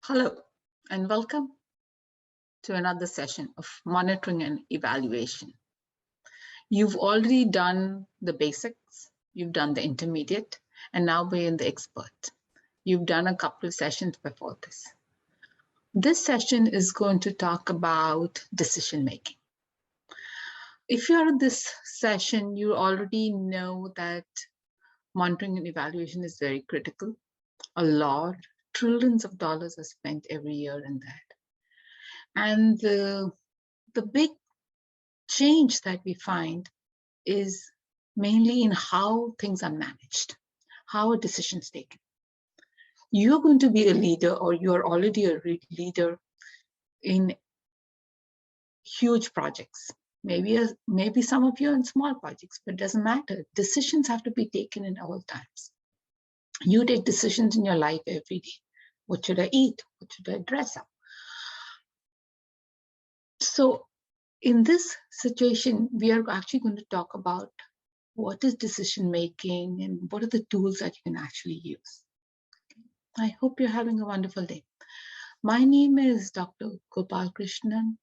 Hello, and welcome to another session of monitoring and evaluation. You've already done the basics, you've done the intermediate, and now we're in the expert. You've done a couple of sessions before this. This session is going to talk about decision making. If you're in this session, you already know that monitoring and evaluation is very critical. A lot, trillions of dollars are spent every year in that. And the big change that we find is mainly in how things are managed, how a decision is taken. You're going to be a leader, or you're already a leader in huge projects. Maybe some of you are in small projects, but it doesn't matter. Decisions have to be taken at all times. You take decisions in your life every day. What should I eat? What should I dress up? So in this situation, we are actually going to talk about what is decision making and what are the tools that you can actually use. I hope you're having a wonderful day. My name is Dr. Gopalkrishnan,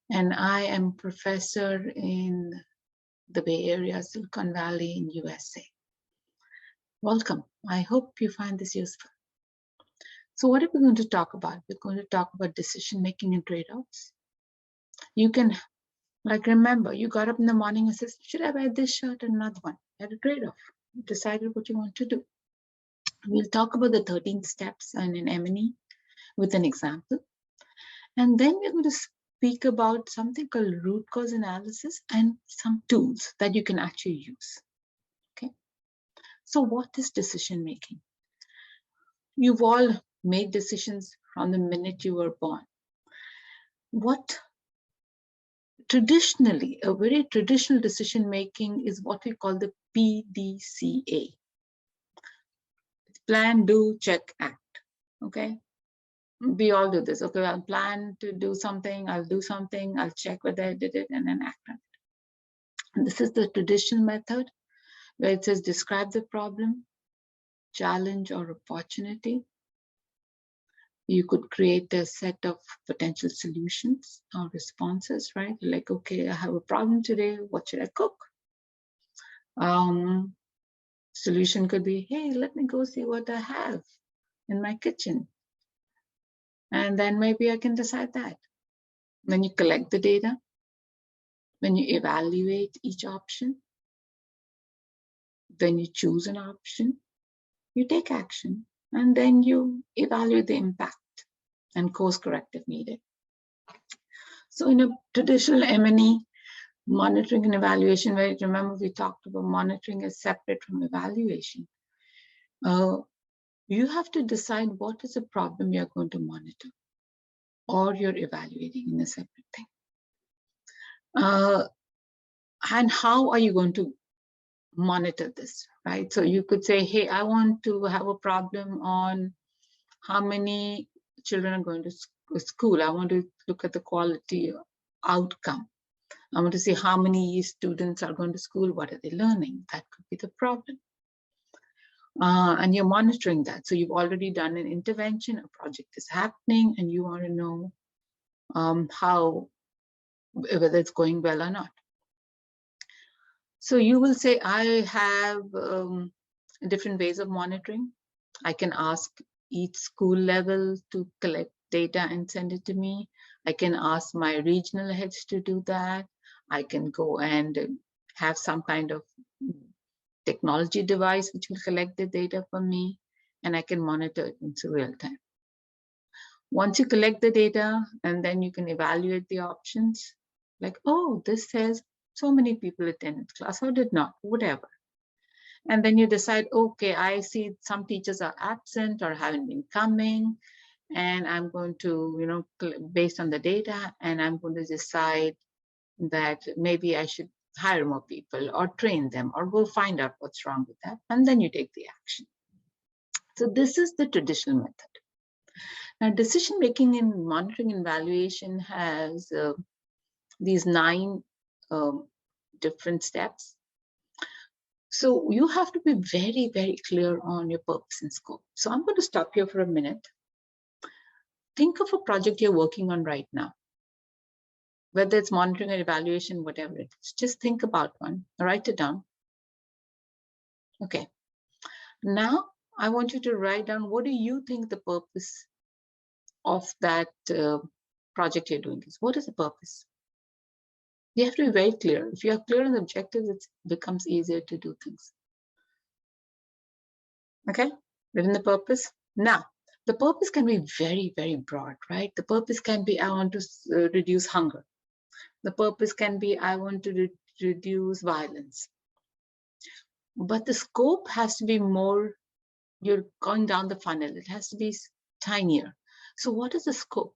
and I am professor in the Bay Area, Silicon Valley in USA. Welcome. I hope you find this useful. So what are we going to talk about? We're going to talk about decision making and trade-offs. You can, remember, you got up in the morning and said, should I buy this shirt or another one? You had a trade-off. You decided what you want to do. We'll talk about the 13 steps and in M&E with an example. And then we're going to speak about something called root cause analysis and some tools that you can actually use. Okay. So what is decision making? You've all made decisions from the minute you were born. What traditionally, a very traditional decision making is what we call the PDCA. Plan, do, check, act. Okay. We all do this. Okay, I'll plan to do something, I'll do something, I'll check whether I did it, and then act on it. And this is the traditional method where it says describe the problem, challenge or opportunity. You could create a set of potential solutions or responses, right? Like, okay, I have a problem today, what should I cook? Solution could be, hey, let me go see what I have in my kitchen. And then maybe I can decide that. Then you collect the data. Then you evaluate each option. Then you choose an option. You take action. And then you evaluate the impact and course correct if needed. So in a traditional M&E, monitoring and evaluation, where remember we talked about monitoring is separate from evaluation. You have to decide what is the problem you're going to monitor, or you're evaluating in a separate thing. And how are you going to monitor this, right? So you could say, hey, I want to have a problem on how many children are going to school. I want to look at the quality outcome. I want to see how many students are going to school. What are they learning? That could be the problem. And you're monitoring that. So you've already done an intervention, a project is happening, and you want to know whether it's going well or not. So you will say, I have different ways of monitoring. I can ask each school level to collect data and send it to me. I can ask my regional heads to do that. I can go and have some kind of technology device which will collect the data for me, and I can monitor it in real time. Once you collect the data, and then you can evaluate the options, like, oh, this says so many people attended class, or did not, whatever. And then you decide, okay, I see some teachers are absent or haven't been coming, and I'm going to, based on the data, and I'm going to decide that maybe I should hire more people or train them or go find out what's wrong with that. And then you take the action. So this is the traditional method. Now, decision making in monitoring and evaluation has these 9 different steps. So you have to be very, very clear on your purpose and scope. So I'm going to stop here for a minute. think of a project you're working on right now, whether it's monitoring or evaluation, whatever it is. Just think about one, write it down. Okay. Now, I want you to write down, what do you think the purpose of that project you're doing is? What is the purpose? You have to be very clear. If you are clear on the objectives, it becomes easier to do things. Okay, within the purpose. Now, the purpose can be very, very broad, right? The purpose can be, I want to reduce hunger. The purpose can be, I want to reduce violence. But the scope has to be more, you're going down the funnel. It has to be tinier. So what is the scope?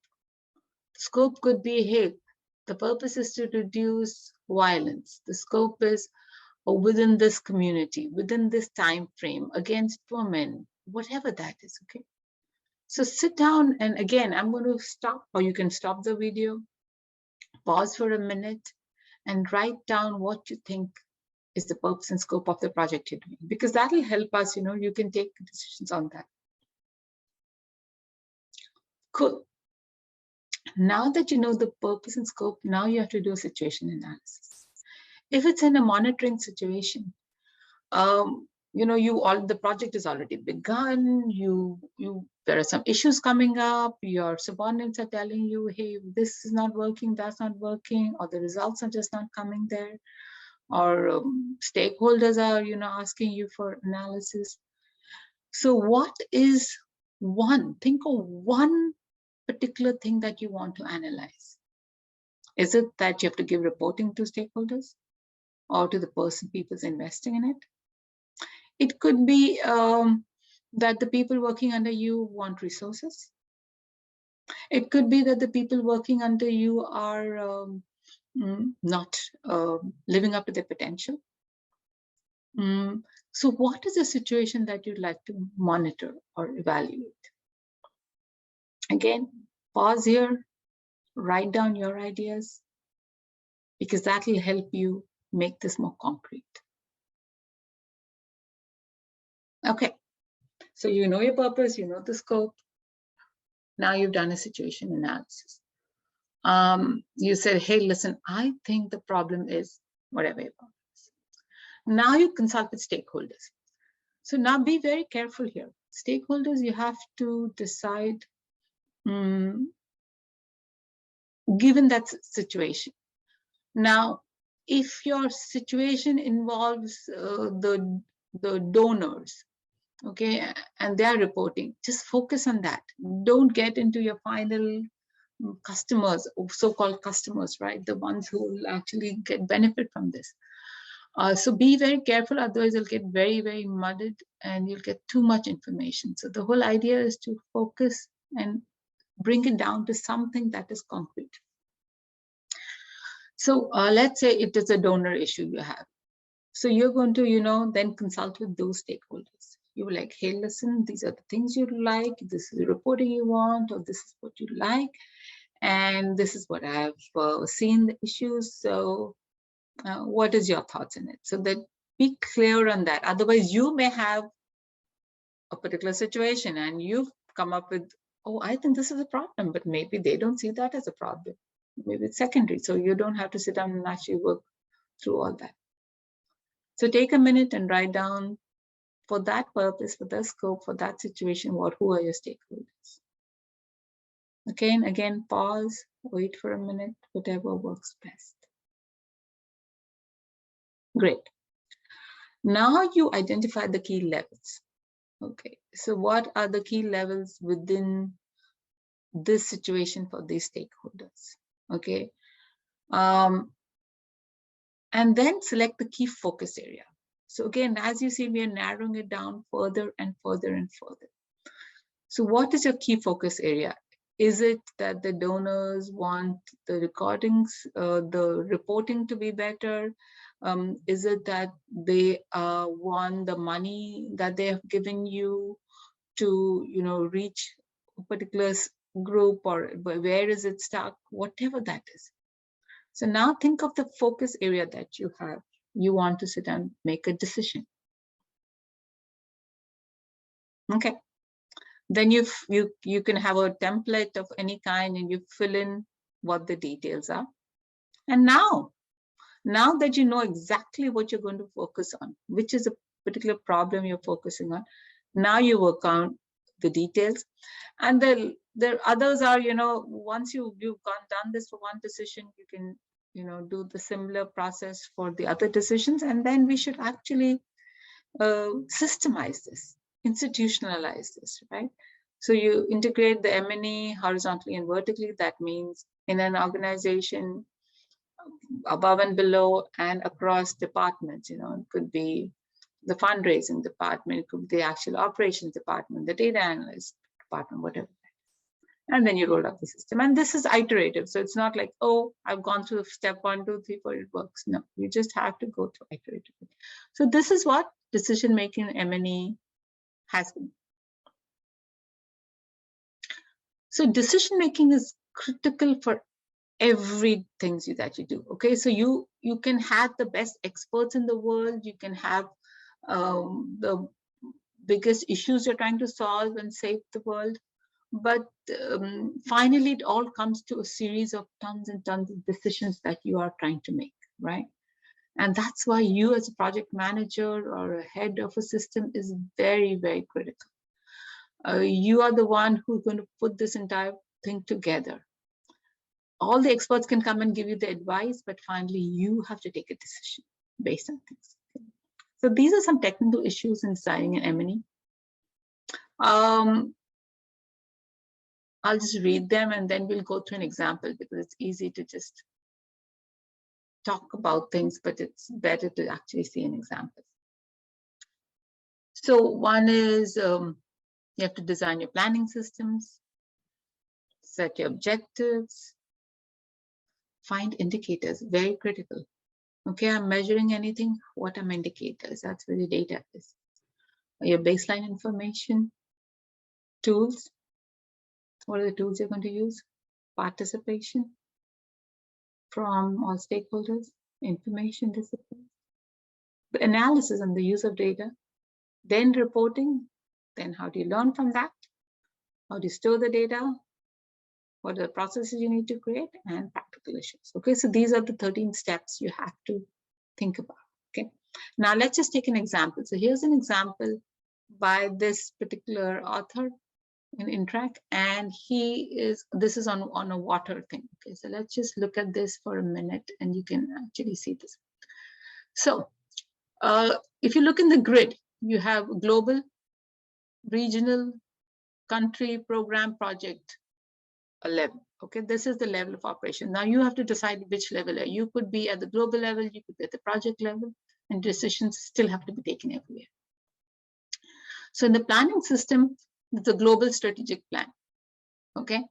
The scope could be, hey, the purpose is to reduce violence. The scope is within this community, within this time frame, against women, whatever that is, okay? So sit down, and again, I'm going to stop, or you can stop the video, pause for a minute, and write down what you think is the purpose and scope of the project you're doing, because that will help us, you can take decisions on that. Cool. Now that you know the purpose and scope, now you have to do a situation analysis. If it's in a monitoring situation, the project is already begun, there are some issues coming up, your subordinates are telling you, hey, this is not working, that's not working, or the results are just not coming there, or stakeholders are, asking you for analysis. So what is think of one particular thing that you want to analyze. Is it that you have to give reporting to stakeholders or to the people's investing in it? It could be that the people working under you want resources. It could be that the people working under you are not living up to their potential. So what is the situation that you'd like to monitor or evaluate? Again, pause here, write down your ideas, because that will help you make this more concrete. Okay, so you know your purpose, you know the scope. Now you've done a situation analysis. You said, hey, listen, I think the problem is whatever your problem is. Now you consult with stakeholders. So now be very careful here. Stakeholders, you have to decide, given that situation. Now, if your situation involves the donors, okay, and they're reporting, just focus on that. Don't get into your final customers, so-called customers, right? The ones who will actually get benefit from this. So be very careful, otherwise you'll get very, very muddled and you'll get too much information. So the whole idea is to focus and bring it down to something that is concrete. So let's say it is a donor issue you have. So you're going to, then consult with those stakeholders. You're like, hey, listen, these are the things you like. This is the reporting you want, or this is what you like. And this is what I've seen the issues. So what is your thoughts in it? So that be clear on that. Otherwise, you may have a particular situation and you've come up with, oh, I think this is a problem, but maybe they don't see that as a problem. Maybe it's secondary. So you don't have to sit down and actually work through all that. So take a minute and write down, for that purpose, for the scope, for that situation, who are your stakeholders? Okay, and again, pause, wait for a minute, whatever works best. Great. Now you identify the key levels. Okay, so what are the key levels within this situation for these stakeholders? Okay, and then select the key focus area. So again, as you see, we are narrowing it down further and further and further. So what is your key focus area? Is it that the donors want the recordings, the reporting to be better? Is it that they want the money that they have given you to, reach a particular group, or where is it stuck? Whatever that is. So now think of the focus area that you have. You want to sit and make a decision. Okay. Then you can have a template of any kind and you fill in what the details are. And now that you know exactly what you're going to focus on, which is a particular problem you're focusing on, now you work on the details. And the others are, once you've done this for one decision, you can, do the similar process for the other decisions. And then we should actually systemize this, institutionalize this, right? So you integrate the M&E horizontally and vertically. That means in an organization, above and below and across departments. It could be the fundraising department, it could be the actual operations department, the data analyst department, whatever. And then you roll out the system. And this is iterative. So it's not like, oh, I've gone through step 1, 2, 3, 4, it works. No, you just have to go through iteratively. So this is what decision-making M&E has been. So decision-making is critical for everything that you do. Okay, so you can have the best experts in the world, you can have the biggest issues you're trying to solve and save the world, but finally it all comes to a series of tons and tons of decisions that you are trying to make, right? And that's why you as a project manager or a head of a system is very, very critical. You are the one who's going to put this entire thing together. All the experts can come and give you the advice, but finally you have to take a decision based on things. So these are some technical issues in designing an M&E. I'll just read them and then we'll go through an example, because it's easy to just talk about things, but it's better to actually see an example. So one is you have to design your planning systems, set your objectives, find indicators, very critical. Okay, I'm measuring anything, what are my indicators? That's where the data is. Your baseline information, tools, what are the tools you're going to use? Participation from all stakeholders, information discipline, the analysis and the use of data, then reporting, then how do you learn from that? How do you store the data? What are the processes you need to create, and practical issues. Okay, so these are the 13 steps you have to think about. Okay, now let's just take an example. So here's an example by this particular author in Interact, and this is on a water thing. Okay, so let's just look at this for a minute and you can actually see this. So if you look in the grid, you have global, regional, country, program, project, a level. Okay, this is the level of operation. Now you have to decide which level. You could be at the global level, you could be at the project level, and decisions still have to be taken everywhere. So in the planning system, it's a global strategic plan. Okay,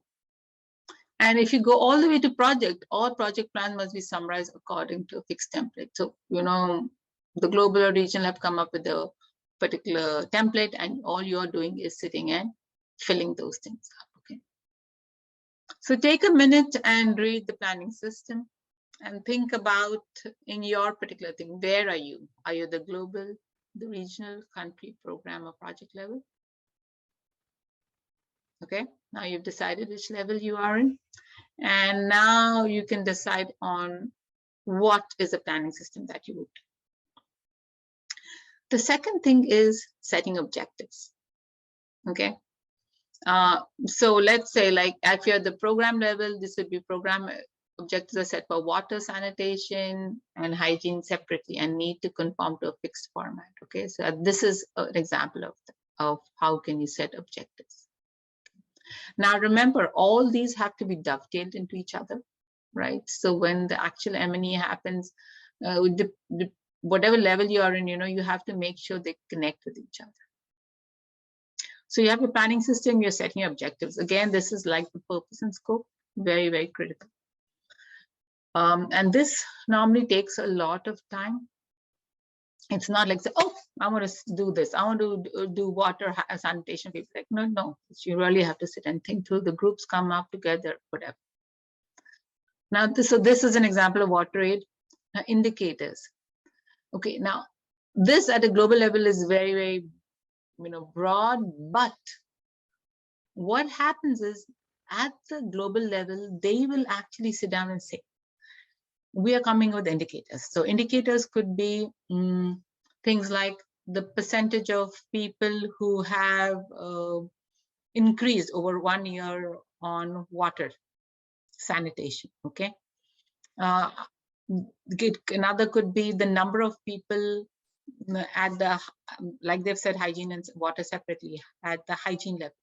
and if you go all the way to project, all project plans must be summarized according to a fixed template. So the global or regional have come up with a particular template, and all you're doing is sitting and filling those things up. So take a minute and read the planning system and think about, in your particular thing, where are you? Are you the global, the regional, country, program, or project level? Okay, now you've decided which level you are in. And now you can decide on what is the planning system that you would. The second thing is setting objectives. Okay. So let's say, like, if you're at the program level, this would be program objectives are set for water, sanitation, and hygiene separately and need to conform to a fixed format. Okay, so this is an example of how can you set objectives. Now remember, all these have to be dovetailed into each other, right? So when the actual M&E happens, whatever level you are in, you have to make sure they connect with each other. So you have a planning system, you're setting objectives. Again, this is like the purpose and scope, very, very critical. And this normally takes a lot of time. It's not like, oh, I want to do this. I want to do water sanitation. People like, no. You really have to sit and think through. The groups come up together, whatever. Now, this is an example of water aid indicators. Okay, now this at a global level is very, very broad, but what happens is at the global level, they will actually sit down and say, we are coming with indicators. So indicators could be things like the percentage of people who have increased over 1 year on water sanitation, okay? Another could be the number of people at the, like they've said, hygiene and water separately, at the hygiene level.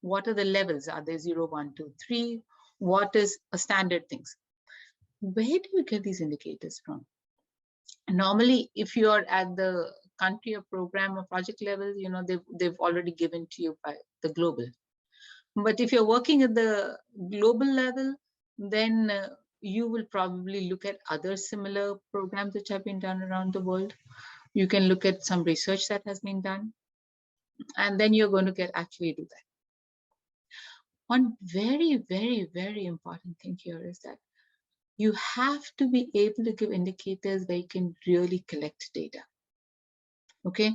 What are the levels? Are they 0, 1, 2, 3? What is a standard things? Where do you get these indicators from? Normally, if you are at the country or program or project level, you know, they've already given to you by the global. But if you're working at the global level, then you will probably look at other similar programs which have been done around the world. You can look at some research that has been done, and then you're going to actually do that. One very, very, very important thing here is that you have to be able to give indicators where you can really collect data, okay?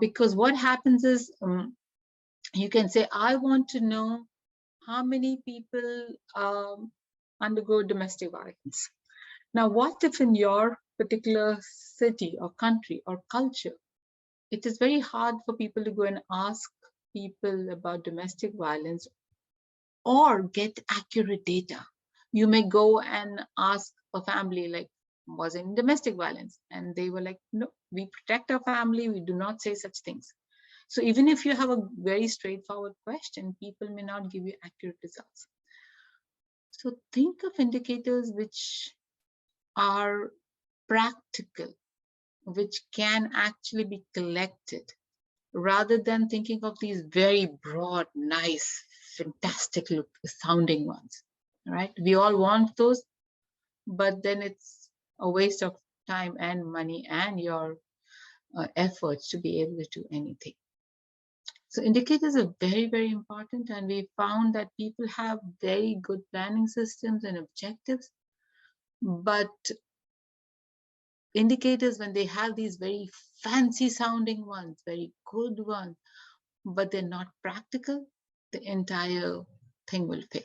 Because what happens is you can say, I want to know how many people undergo domestic violence. Now, what if in your particular city or country or culture, it is very hard for people to go and ask people about domestic violence or get accurate data? You may go and ask a family, like, was in domestic violence? And they were like, no, we protect our family, we do not say such things. So even if you have a very straightforward question, people may not give you accurate results. So think of indicators which are practical, which can actually be collected, rather than thinking of these very broad, nice, fantastic sounding ones, right? We all want those, but then it's a waste of time and money and your efforts to be able to do anything. So indicators are very, very important, and we found that people have very good planning systems and objectives, but indicators, when they have these very fancy sounding ones, very good ones, but they're not practical, the entire thing will fail.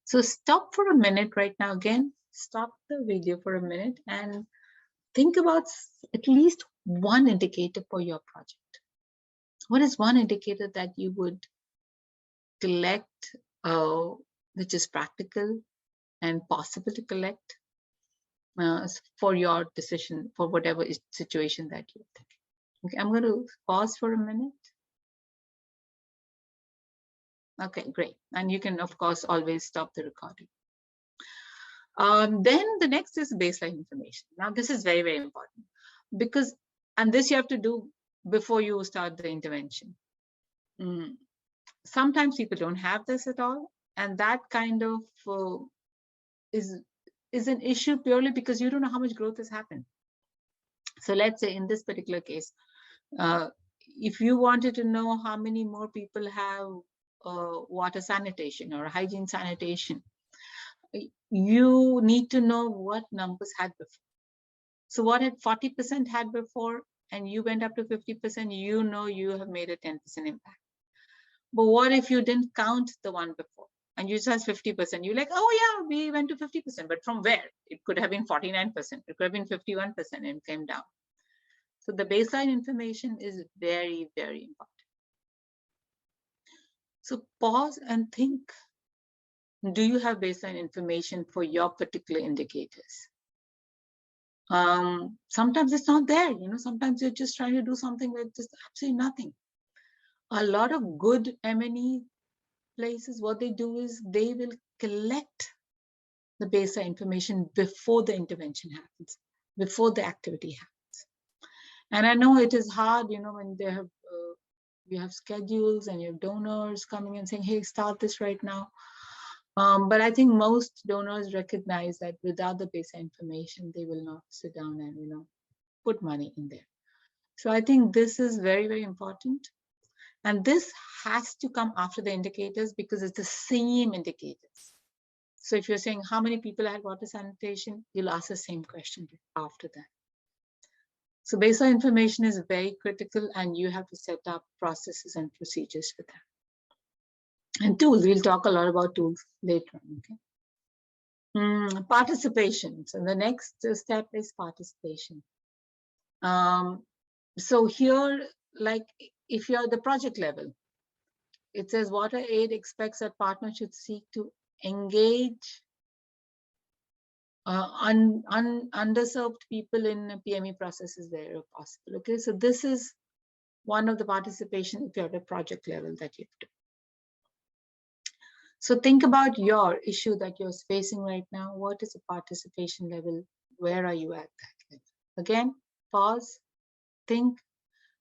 So stop for a minute right now. Again, stop the video for a minute and think about at least one indicator for your project. What is one indicator that you would collect, which is practical and possible to collect for your decision, for whatever situation that you're thinking? Okay, I'm going to pause for a minute. Okay, great. And you can, of course, always stop the recording. Then the next is baseline information. Now, this is very, very important because, and this you have to do before you start the intervention. Sometimes people don't have this at all, and that kind of is an issue purely because you don't know how much growth has happened. So let's say in this particular case, if you wanted to know how many more people have water sanitation or hygiene sanitation, you need to know what numbers had before. So what had 40% had before, and you went up to 50%, you know you have made a 10% impact. But what if you didn't count the one before and you just 50%? You're like, oh yeah, we went to 50%, but from where? It could have been 49%, it could have been 51% and came down. So the baseline information is very, very important. So pause and think. Do you have baseline information for your particular indicators? Sometimes it's not there, you know, sometimes you're just trying to do something with just absolutely nothing. A lot of good M&E places, what they do is they will collect the baseline information before the intervention happens, before the activity happens. And I know it is hard, you know, when they have you have schedules and you have donors coming and saying, hey, start this right now. But I think most donors recognize that without the baseline information, they will not sit down and, you know, put money in there. So I think this is very, very important. And this has to come after the indicators because it's the same indicators. So if you're saying how many people had water sanitation, you'll ask the same question after that. So baseline information is very critical, and you have to set up processes and procedures for that. And tools, we'll talk a lot about tools later on, okay? Participation. So the next step is participation. So here, like if you're at the project level, it says WaterAid expects that partners should seek to engage underserved people in PME processes where possible. Okay, so this is one of the participation if you're at a project level that you have to. So think about your issue that you're facing right now. What is the participation level? Where are you at that level? Again, pause, think.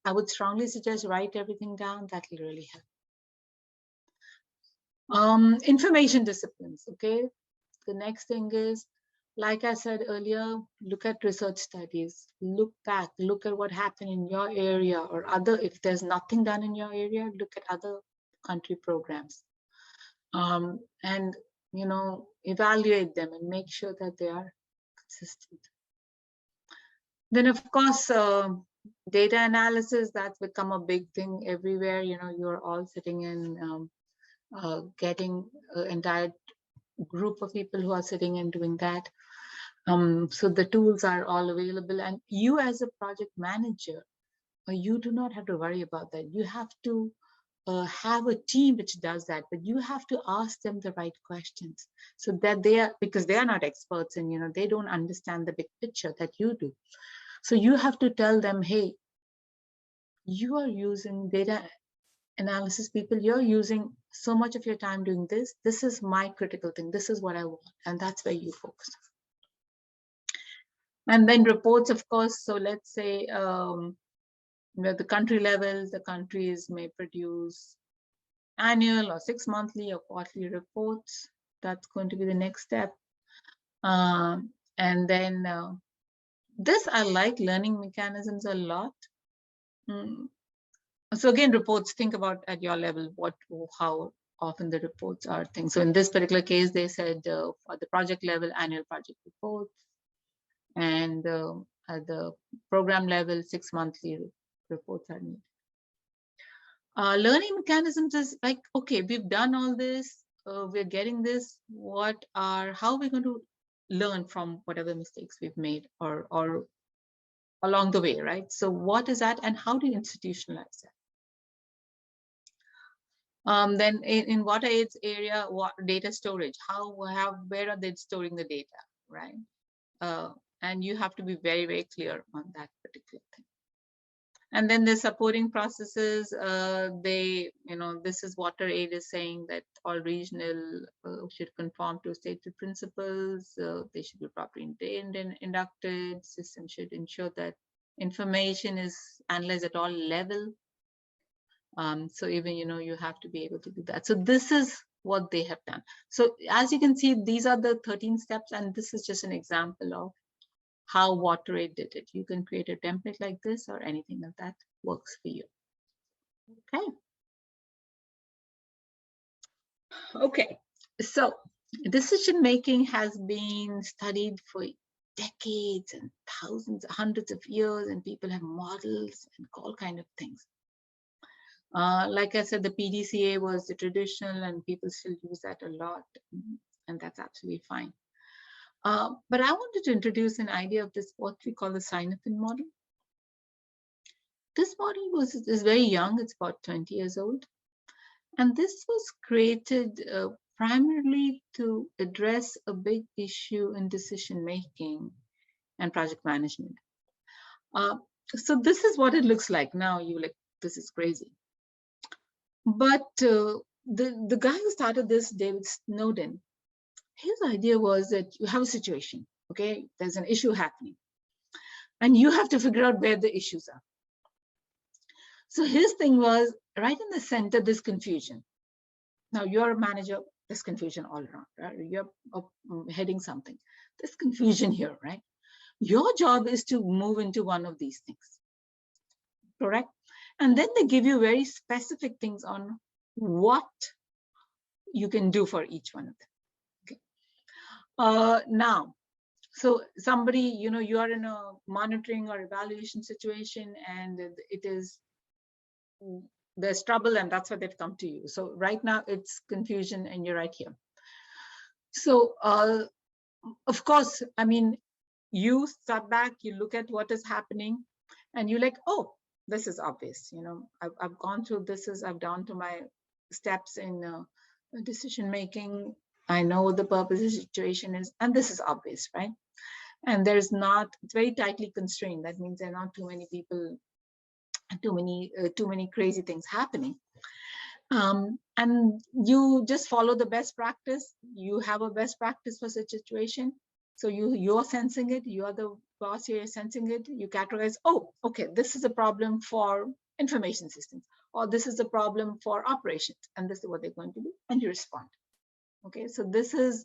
I would strongly suggest write everything down. That will really help. Information disciplines, okay? The next thing is, like I said earlier, look at research studies, look back, look at what happened in your area or other, if there's nothing done in your area, look at other country programs. And, you know, evaluate them and make sure that they are consistent. Then, of course, data analysis, that's become a big thing everywhere. You know, you're all sitting in getting an entire group of people who are sitting and doing that. So the tools are all available, and you as a project manager, you do not have to worry about that. You have to have a team which does that, but you have to ask them the right questions so that they are, because they are not experts and, you know, they don't understand the big picture that you do. So you have to tell them, hey, you are using data analysis people, you're using so much of your time doing this. This is my critical thing. This is what I want. And that's where you focus. And then reports, of course. So let's say, at the country level, the countries may produce annual or 6 monthly or quarterly reports. That's going to be the next step. And then this, I like learning mechanisms a lot. So again, reports, think about at your level, how often the reports are things. So in this particular case, they said for the project level, annual project reports. And at the program level, 6 monthly reports are needed. Learning mechanisms is like, okay, we've done all this, we're getting this. How are we going to learn from whatever mistakes we've made or along the way, right? So what is that, and how do you institutionalize that? Then in WaterAid's area, data storage, where are they storing the data, right? And you have to be very, very clear on that particular thing. And then the supporting processes, this is WaterAid is saying that all regional should conform to stated principles. They should be properly maintained and inducted. System should ensure that information is analyzed at all levels. So even, you have to be able to do that. So this is what they have done. So as you can see, these are the 13 steps, and this is just an example of how WaterAid did it. You can create a template like this or anything like that works for you. Okay, so decision making has been studied for decades and thousands, hundreds of years, and people have models and all kind of things. Like I said, the PDCA was the traditional, and people still use that a lot, and that's absolutely fine. But I wanted to introduce an idea of this, what we call the Cynefin model. This model is very young, it's about 20 years old. And this was created primarily to address a big issue in decision making and project management. So this is what it looks like. Now you're like, this is crazy. But the guy who started this, David Snowden, his idea was that you have a situation, okay? There's an issue happening, and you have to figure out where the issues are. So his thing was, right in the center, this confusion. Now you're a manager, there's confusion all around, right? You're heading something. There's confusion here, right? Your job is to move into one of these things, correct? And then they give you very specific things on what you can do for each one of them. Okay. Now, So somebody, you are in a monitoring or evaluation situation, and there's trouble, and that's why they've come to you. So right now it's confusion, and you're right here. So of course, I mean, you step back, you look at what is happening, and you're like, oh, this is obvious. I've gone through this, I've done to my steps in decision making. I know what the purpose of the situation is, and this is obvious, right? And it's very tightly constrained. That means there are not too many people, too many crazy things happening. And you just follow the best practice. You have a best practice for such situation. So you're sensing it. You are the boss. You're sensing it. You categorize. Oh, okay. This is a problem for information systems, or this is a problem for operations, and this is what they're going to do, and you respond. Okay. So this is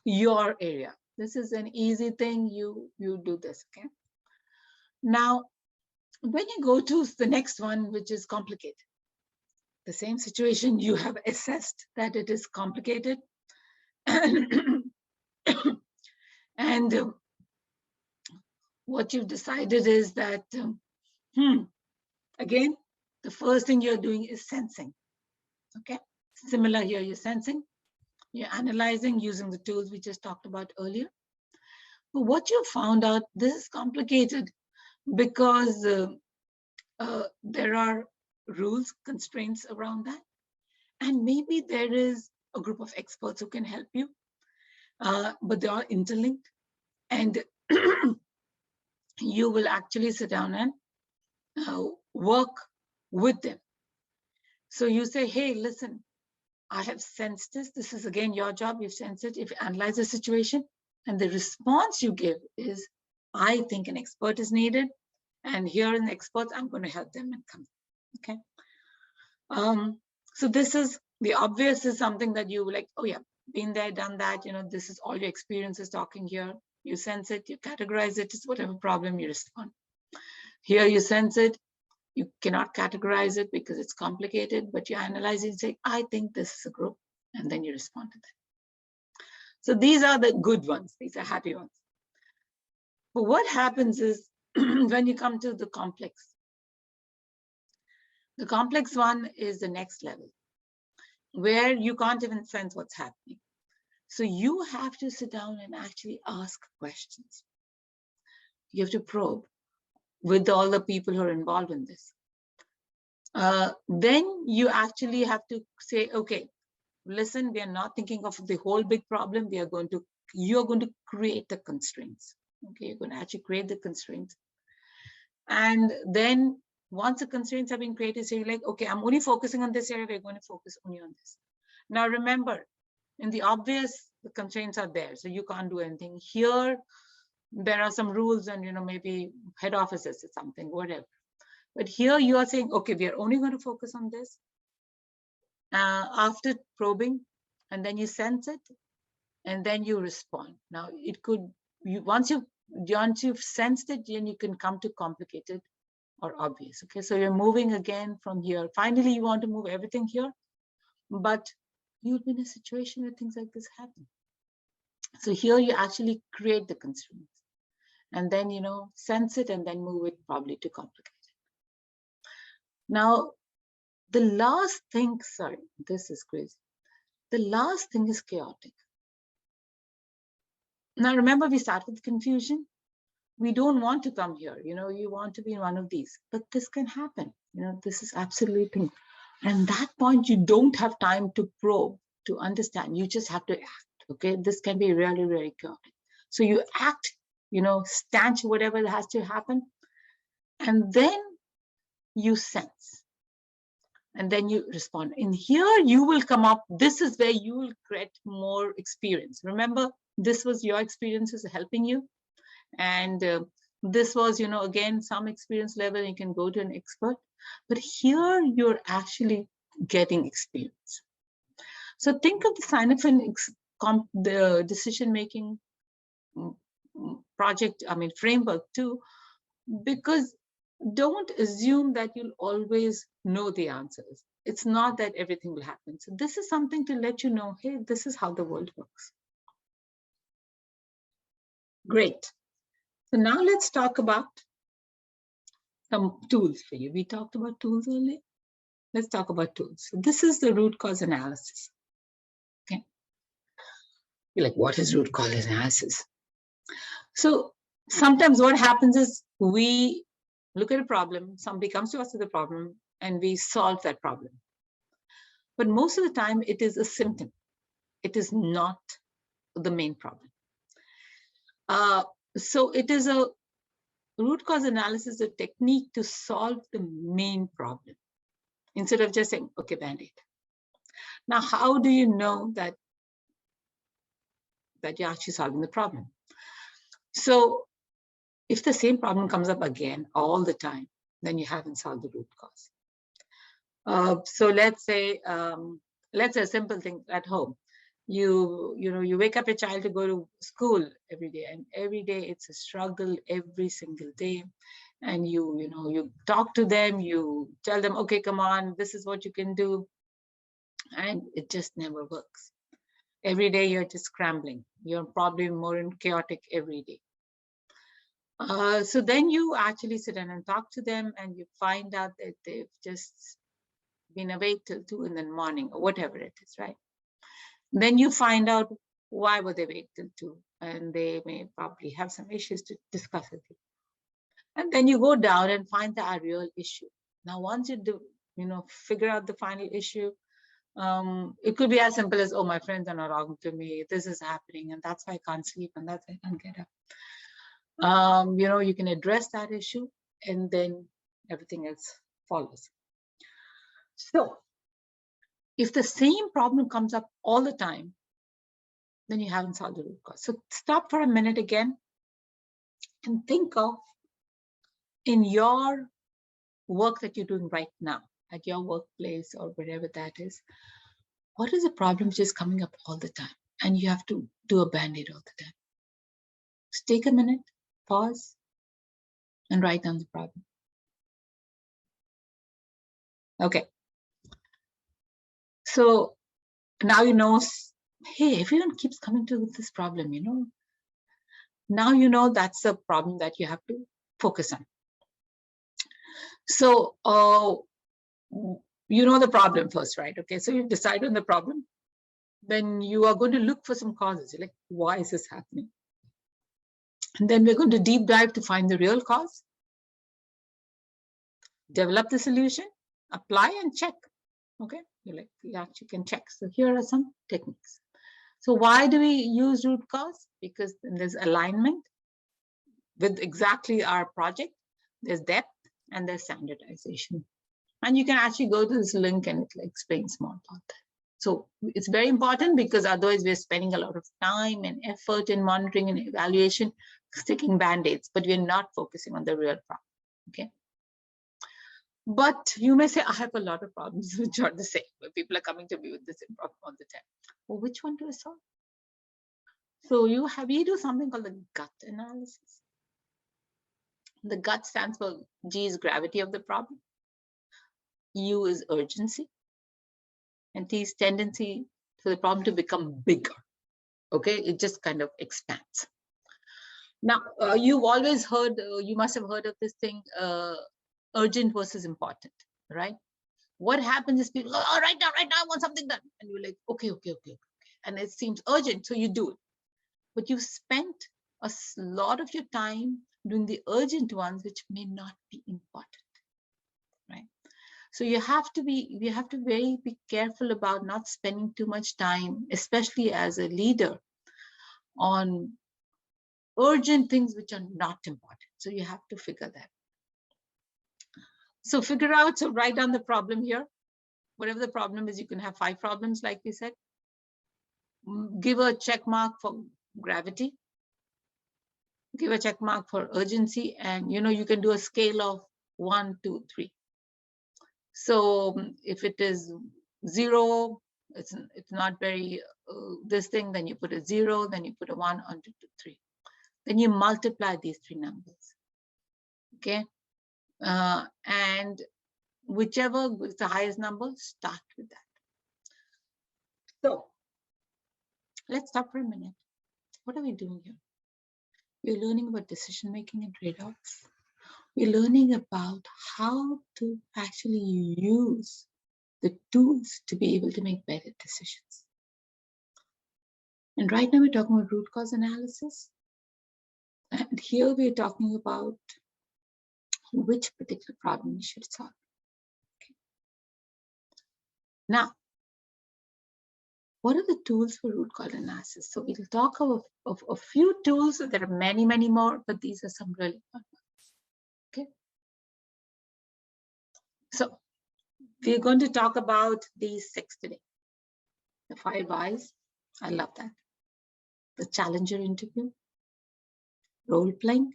your area. This is an easy thing. You do this. Okay. Now, when you go to the next one, which is complicated, the same situation, you have assessed that it is complicated. And what you've decided is that, again, the first thing you're doing is sensing. Okay, similar here, you're sensing, you're analyzing using the tools we just talked about earlier. But what you found out, this is complicated because there are rules, constraints around that. And maybe there is a group of experts who can help you, but they are interlinked. And you will actually sit down and work with them. So you say, hey, listen, I have sensed this. This is, again, your job. You've sensed it. If you analyze the situation, and the response you give is, I think an expert is needed, and here are the experts, I'm going to help them and come. Okay. So this is the obvious, is something that you like, oh yeah, been there, done that, this is all your experiences talking here. You sense it, you categorize it, it's whatever problem you respond. Here you sense it, you cannot categorize it because it's complicated, but you analyze it and say, I think this is a group, and then you respond to that. So these are the good ones, these are happy ones. But what happens is when you come to the complex one is the next level, where you can't even sense what's happening. So you have to sit down and actually ask questions. You have to probe with all the people who are involved in this. Then you actually have to say, okay, listen, we are not thinking of the whole big problem. You're going to create the constraints. Okay, you're going to actually create the constraints. And then once the constraints have been created, so you're like, okay, I'm only focusing on this area. We're going to focus only on this. Now, remember, in the obvious, the constraints are there, so you can't do anything. Here, there are some rules, and maybe head offices or something, whatever. But here you are saying, okay, we are only going to focus on this. After probing, and then you sense it, and then you respond. Now, it could, once you've sensed it, then you can come to complicated or obvious. Okay, so you're moving again from here. Finally, you want to move everything here, but you'll be in a situation where things like this happen. So here you actually create the constraints, and then sense it, and then move it probably to complicated. Now, the last thing, sorry, this is crazy. The last thing is chaotic. Now, remember, we start with confusion. We don't want to come here. You want to be in one of these, but this can happen. This is absolutely thing. And that point, you don't have time to probe, to understand. You just have to act. Okay, this can be really, really chaotic. So you act, stanch whatever has to happen, and then you sense, and then you respond. In here, you will come up. This is where you will get more experience. Remember, this was your experiences helping you, and this was, again, some experience level. You can go to an expert, but here you're actually getting experience. So think of the Cynefin, the decision-making project, framework too, because don't assume that you'll always know the answers. It's not that everything will happen. So this is something to let you know, hey, this is how the world works. Great. So now let's talk about some tools for you. We talked about tools earlier. Let's talk about tools. So this is the root cause analysis. Okay. You're like, what is root cause analysis? So sometimes what happens is we look at a problem, somebody comes to us with a problem, and we solve that problem. But most of the time, it is a symptom. It is not the main problem. So it is a root cause analysis, a technique to solve the main problem, instead of just saying, okay, Band-Aid. Now, how do you know that you're actually solving the problem? So if the same problem comes up again all the time, then you haven't solved the root cause. So let's say a simple thing at home. You wake up your child to go to school every day, and every day it's a struggle every single day. And you talk to them, you tell them, okay, come on, this is what you can do. And it just never works. Every day you're just scrambling. You're probably more chaotic every day. So then you actually sit down and talk to them, and you find out that they've just been awake till 2 in the morning or whatever it is, right? Then you find out why were they awake till 2, and they may probably have some issues to discuss with you. And then you go down and find the real issue. Now, once you do, figure out the final issue, it could be as simple as, oh, my friends are not talking to me, this is happening, and that's why I can't sleep, and that's why I can't get up. You can address that issue, and then everything else follows. So if the same problem comes up all the time, then you haven't solved the root cause. So stop for a minute again and think of, in your work that you're doing right now, at your workplace or wherever that is, what is the problem which is coming up all the time? And you have to do a Band-Aid all the time. Just take a minute, pause, and write down the problem. Okay. So now you know, hey, everyone keeps coming to this problem, Now you know that's a problem that you have to focus on. So you know the problem first, right? Okay, so you've decided on the problem. Then you are going to look for some causes. You're like, why is this happening? And then we're going to deep dive to find the real cause, develop the solution, apply and check. Okay, you actually can check. So here are some techniques. So why do we use root cause? Because there's alignment with exactly our project, there's depth, and there's standardization. And you can actually go to this link and it explains more about that. So it's very important, because otherwise we're spending a lot of time and effort in monitoring and evaluation, sticking Band-Aids, but we're not focusing on the real problem, okay? But you may say, I have a lot of problems which are the same, where people are coming to me with the same problem all the time. Well, which one do I solve? So we do something called the gut analysis. The gut stands for G is gravity of the problem, U is urgency, and T is tendency for the problem to become bigger. Okay, it just kind of expands. Now, you've always heard, you must have heard of this thing, urgent versus important, right? What happens is people go, oh, right now, I want something done. And you're like, okay. And it seems urgent, so you do it. But you've spent a lot of your time doing the urgent ones, which may not be important, right? So you have to be careful about not spending too much time, especially as a leader, on urgent things which are not important. So you have to figure that. So write down the problem here. Whatever the problem is, you can have 5 problems, like we said. Give a check mark for gravity. Give a check mark for urgency, and you can do a scale of 1, 2, 3. So if it is 0, it's not very this thing, then you put a 0, then you put a 1, on 2, 3. Then you multiply these 3 numbers. Okay, and whichever is the highest number, start with that. So let's stop for a minute. What are we doing here? We're learning about decision making and trade-offs. We're learning about how to actually use the tools to be able to make better decisions. And right now we're talking about root cause analysis. And here we're talking about which particular problem you should solve. Okay. Now, what are the tools for root cause analysis? So we'll talk of a few tools. There are many, many more, but these are some really fun ones. Okay. So we're going to talk about these 6 today. The 5 whys. I love that. The challenger interview, role playing,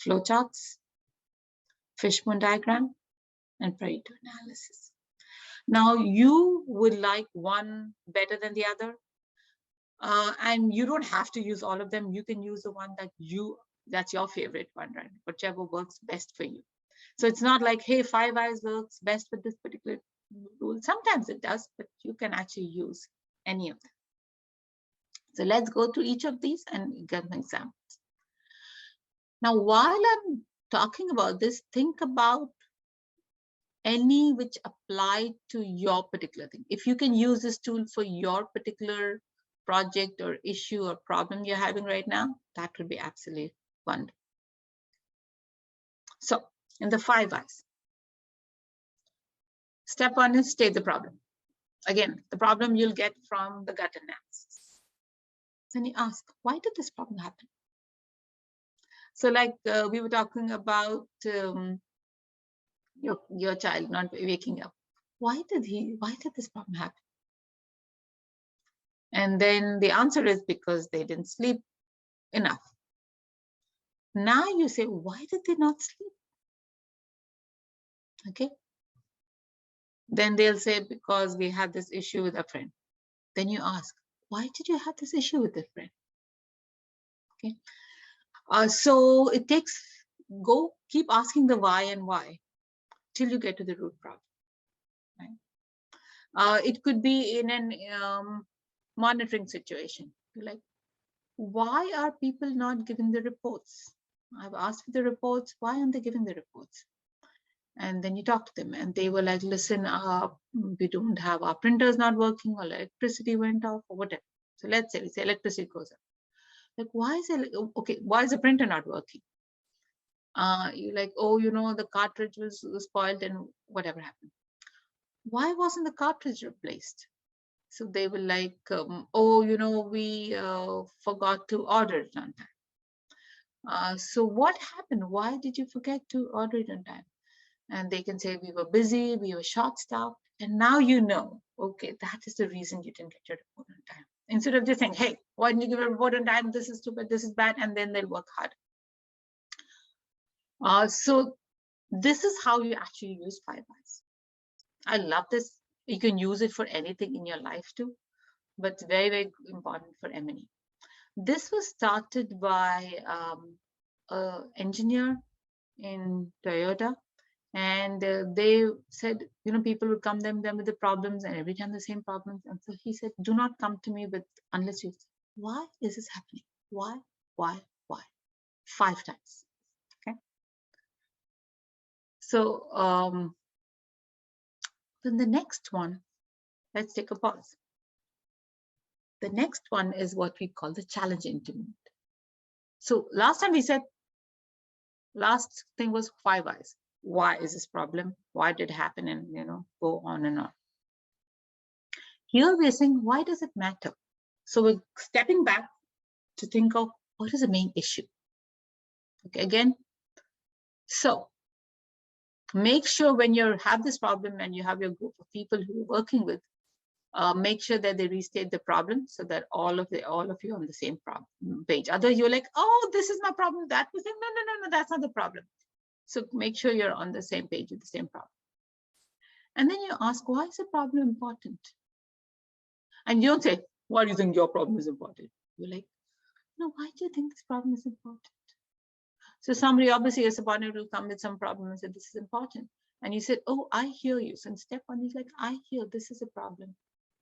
flowcharts, fishbone diagram, and Pareto analysis. Now, you would like one better than the other, and you don't have to use all of them. You can use the one that's your favorite one, right? Whichever works best for you. So it's not like, hey, 5 whys works best with this particular rule. Sometimes it does, but you can actually use any of them. So let's go through each of these and get an example. Now, while I'm talking about this, think about any which apply to your particular thing. If you can use this tool for your particular project or issue or problem you're having right now, that would be absolutely wonderful. So in the 5 whys, step 1 is state the problem. Again, the problem you'll get from the gut analysis. Then you ask, why did this problem happen? So like we were talking about your child not waking up. Why did this problem happen? And then the answer is because they didn't sleep enough. Now you say, why did they not sleep? Okay. Then they'll say, because we had this issue with a friend. Then you ask, why did you have this issue with a friend? Okay. So it takes, keep asking the why and why till you get to the root problem. Right? It could be in an monitoring situation. Like, why are people not giving the reports? I've asked for the reports. Why aren't they giving the reports? And then you talk to them and they were like, listen, we don't have, our printers not working, or electricity went off or whatever. So let's say electricity goes up. Like, why is it, okay, why is the printer not working? You're like, oh, the cartridge was spoiled and whatever happened. Why wasn't the cartridge replaced? So they were like, oh, we forgot to order it on time. So what happened? Why did you forget to order it on time? And they can say, we were busy, we were short-staffed. And now okay, that is the reason you didn't get your report on time. Instead of just saying, hey, why didn't you give a report on time? This is stupid, this is bad. And then they'll work hard. So this is how you actually use 5 whys. I love this. You can use it for anything in your life too, but it's very, very important for M&E. This was started by an engineer in Toyota, and they said, people would come them with the problems, and every time the same problems. And so he said, do not come to me with, unless you say, why is this happening? Why? 5 times. Okay. So then the next one, let's take a pause. The next one is what we call the challenge interview. So last time we said, last thing was 5 whys. Why is this problem? Why did it happen? And go on and on. Here we're saying, why does it matter? So we're stepping back to think of what is the main issue. Okay, again. So make sure when you have this problem and you have your group of people who you're working with, make sure that they restate the problem so that all of you are on the same page. Otherwise, you're like, oh, this is my problem. That was it. No, that's not the problem. So make sure you're on the same page with the same problem. And then you ask, why is the problem important? And you don't say, why do you think your problem is important? You're like, no, why do you think this problem is important? So somebody obviously, a subordinate will come with some problem and say, this is important. And you said, oh, I hear you. So in step 1, he's like, I hear this is a problem.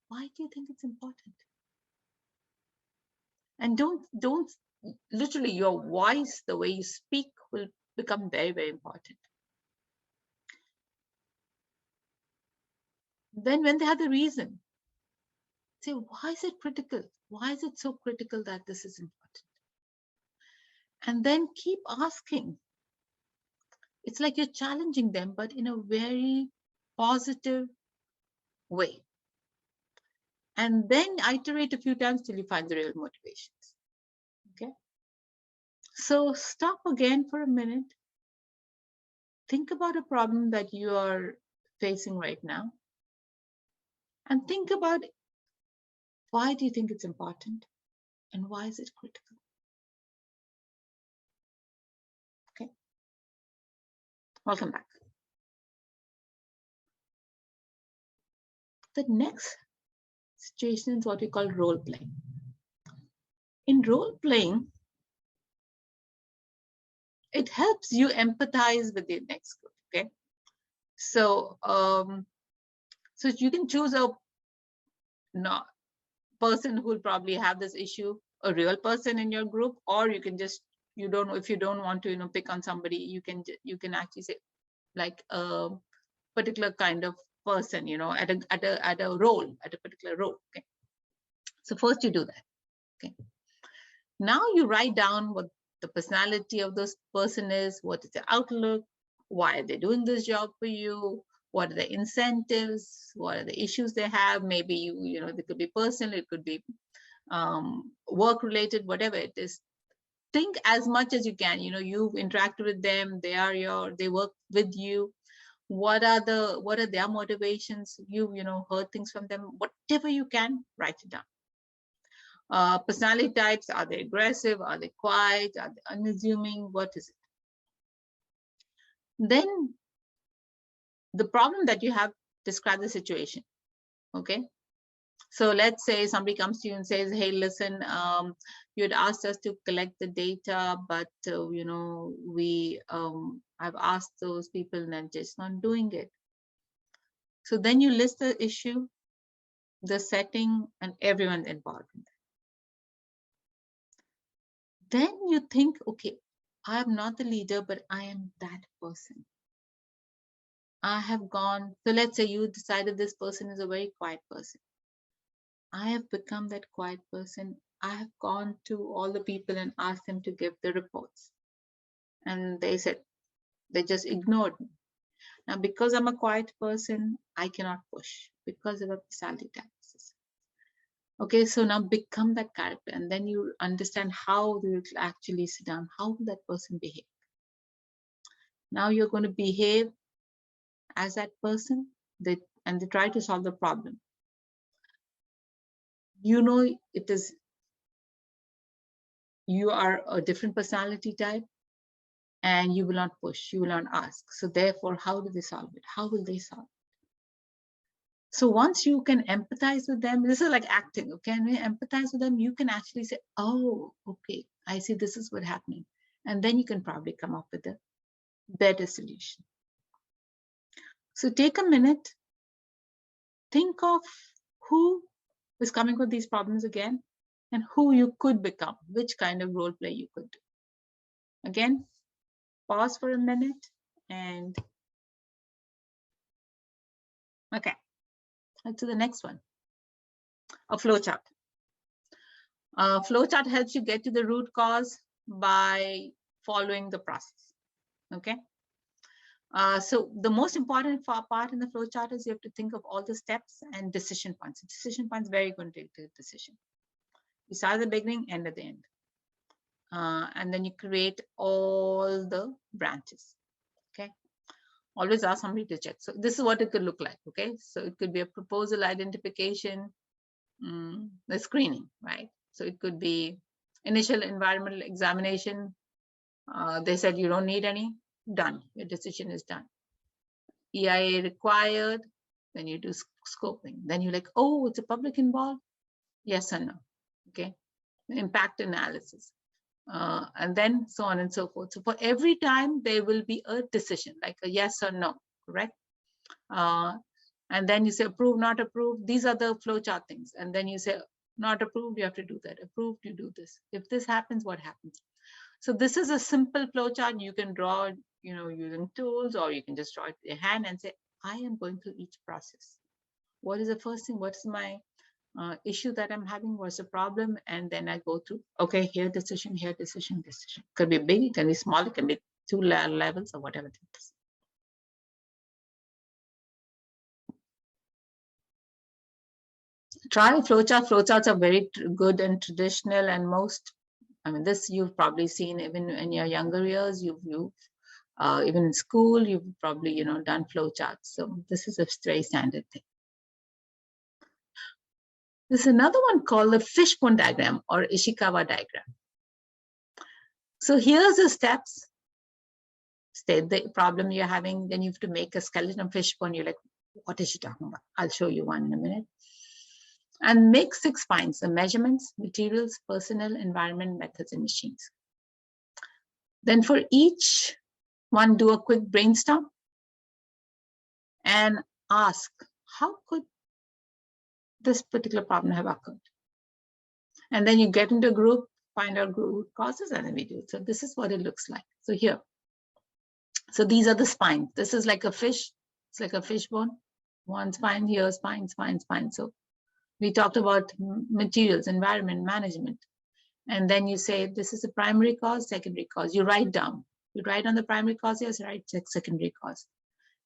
Why do you think it's important? And don't literally your voice, the way you speak will become very, very important. Then when they have the reason, say, why is it critical? Why is it so critical that this is important? And then keep asking. It's like you're challenging them, but in a very positive way. And then iterate a few times till you find the real motivations. Okay. So stop again for a minute. Think about a problem that you are facing right now. And think about, why do you think it's important? And why is it critical? Okay. Welcome back. The next situation is what we call role playing. In role playing, it helps you empathize with the next group. Okay. So, so you can choose a person who will probably have this issue, a real person in your group, or you can just, you don't know, if you don't want to, pick on somebody, you can actually say like a particular kind of person, at a role, at a particular role. Okay. So first you do that. Okay. Now you write down what the personality of this person is, what is their outlook, why are they doing this job for you, what are the incentives, what are the issues they have. Maybe they could be personal, it could be work related, whatever it is. Think as much as you can. You've interacted with them, they work with you. What are their motivations? Heard things from them. Whatever you can, write it down. Personality types, are they aggressive? Are they quiet? Are they unassuming? What is it? Then the problem that you have, describe the situation. Okay. So let's say somebody comes to you and says, hey, listen, you had asked us to collect the data, but I've asked those people and they're just not doing it. So then you list the issue, the setting, and everyone involved in that. Then you think, okay, I am not the leader, but I am that person. I have gone, so let's say you decided this person is a very quiet person. I have become that quiet person. I have gone to all the people and asked them to give the reports. And they said, they just ignored me. Now, because I'm a quiet person, I cannot push because of a personality type. Okay, so now become that character, and then you understand how you actually sit down, how will that person behave. Now you're going to behave as that person, and they try to solve the problem. It is, you are a different personality type, and you will not push, you will not ask. So therefore, how do they solve it? How will they solve it? So once you can empathize with them, this is like acting, okay? When you empathize with them, you can actually say, oh, okay, I see this is what's happening. And then you can probably come up with a better solution. So take a minute, think of who is coming with these problems again, and who you could become, which kind of role play you could do. Again, pause for a minute and, okay. To the next one, a flowchart. Flowchart helps you get to the root cause by following the process. Okay. So the most important part in the flowchart is you have to think of all the steps and decision points. Decision points very going to take the decision. You start at the beginning, end at the end, and then you create all the branches. Okay. Always ask somebody to check. So this is what it could look like. Okay. So it could be a proposal identification, the screening, right? So it could be initial environmental examination. They said you don't need any, done. Your decision is done. EIA required, then you do scoping. Then you're like, oh, it's a public involved? Yes or no. Okay. Impact analysis. And then so on and so forth. So for every time there will be a decision, like a yes or no, correct? And then you say approve, not approve. These are the flowchart things. And then you say Not approved, you have to do that. Approved, you do this. If this happens, what happens? So this is a simple flowchart. You can draw, using tools, or you can just draw it with your hand and say, I am going through each process. What is the first thing? What's my issue that I'm having? What's the problem? And then I go through, okay, here decision, here decision, decision. Could be big, it can be small, it can be 2 levels or whatever it is. Try flowchart. Flowcharts are very good and traditional, and this you've probably seen even in your younger years. You've even in school, you've probably done flowcharts. So this is a very standard thing. There's another one called the fishbone diagram or Ishikawa diagram. So here's the steps. State the problem you're having, then you have to make a skeleton fishbone. You're like, what is she talking about? I'll show you one in a minute. And make 6 spines: the measurements, materials, personnel, environment, methods, and machines. Then for each one, do a quick brainstorm and ask, how could this particular problem have occurred? And then you get into a group, find out root causes, and then we do it. So this is what it looks like. So here, so these are the spines. This is like a fish. It's like a fishbone. One spine here, spine, spine, spine. So we talked about materials, environment, management. And then you say, this is the primary cause, secondary cause. You write down. You write on the primary cause, yes, write secondary cause.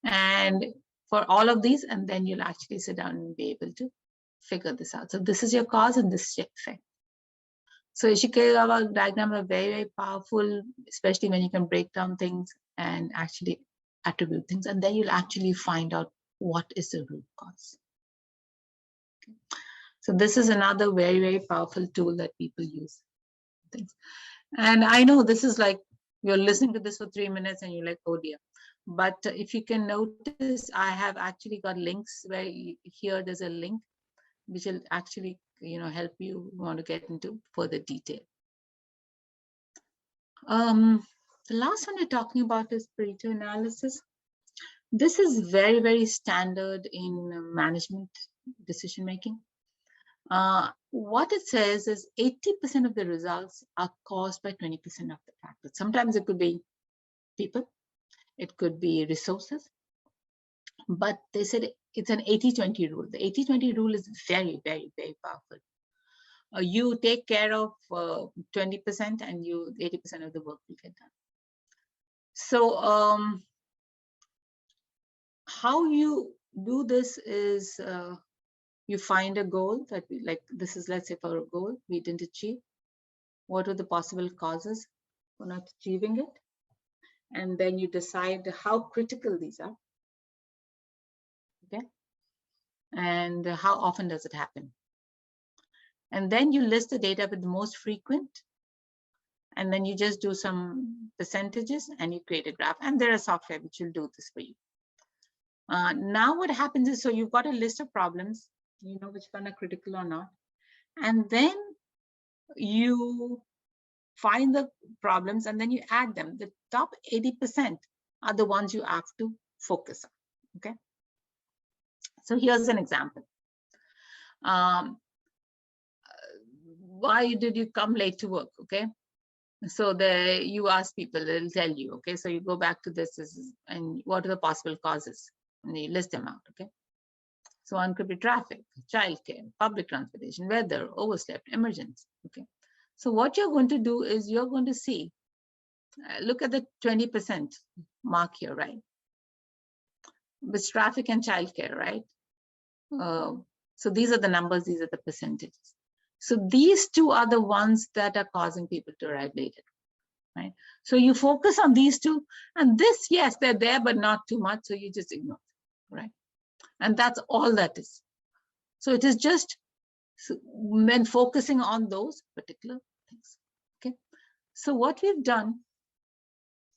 And for all of these, and then you'll actually sit down and be able to figure this out. So this is your cause and this is your effect. So Ishikawa diagrams are very, very powerful, especially when you can break down things and actually attribute things. And then you'll actually find out what is the root cause. Okay. So this is another very, very powerful tool that people use. And I know this is like, you're listening to this for 3 minutes and you're like, oh dear. But if you can notice, I have actually got links where here there's a link which will actually help you want to get into further detail. The last one we're talking about is Pareto analysis. This is very, very standard in management decision making. What it says is 80% of the results are caused by 20% of the factors. Sometimes it could be people, it could be resources, but they said it's an 80-20 rule. The 80-20 rule is very, very, very powerful. You take care of 20% and 80% of the work will get done. So how you do this is you find a goal that this is, let's say, for a goal we didn't achieve. What are the possible causes for not achieving it? And then you decide how critical these are. Okay. And how often does it happen? And then you list the data with the most frequent. And then you just do some percentages and you create a graph. And there are software which will do this for you. Now what happens is, so you've got a list of problems, which one are critical or not. And then you find the problems and then you add them. The top 80% are the ones you have to focus on. Okay. So here's an example. Why did you come late to work? Okay. So you ask people, they'll tell you. Okay. So you go back to this and what are the possible causes? And you list them out. Okay. So one could be traffic, childcare, public transportation, weather, overslept, emergency. Okay. So what you're going to do is you're going to see, look at the 20% mark here, right? With traffic and childcare, right? So these are the numbers, these are the percentages. So these two are the ones that are causing people to arrive later, right? So you focus on these two, and this, yes, they're there, but not too much. So you just ignore them, right? And that's all that is. So it is just when focusing on those particular things. Okay. So what we've done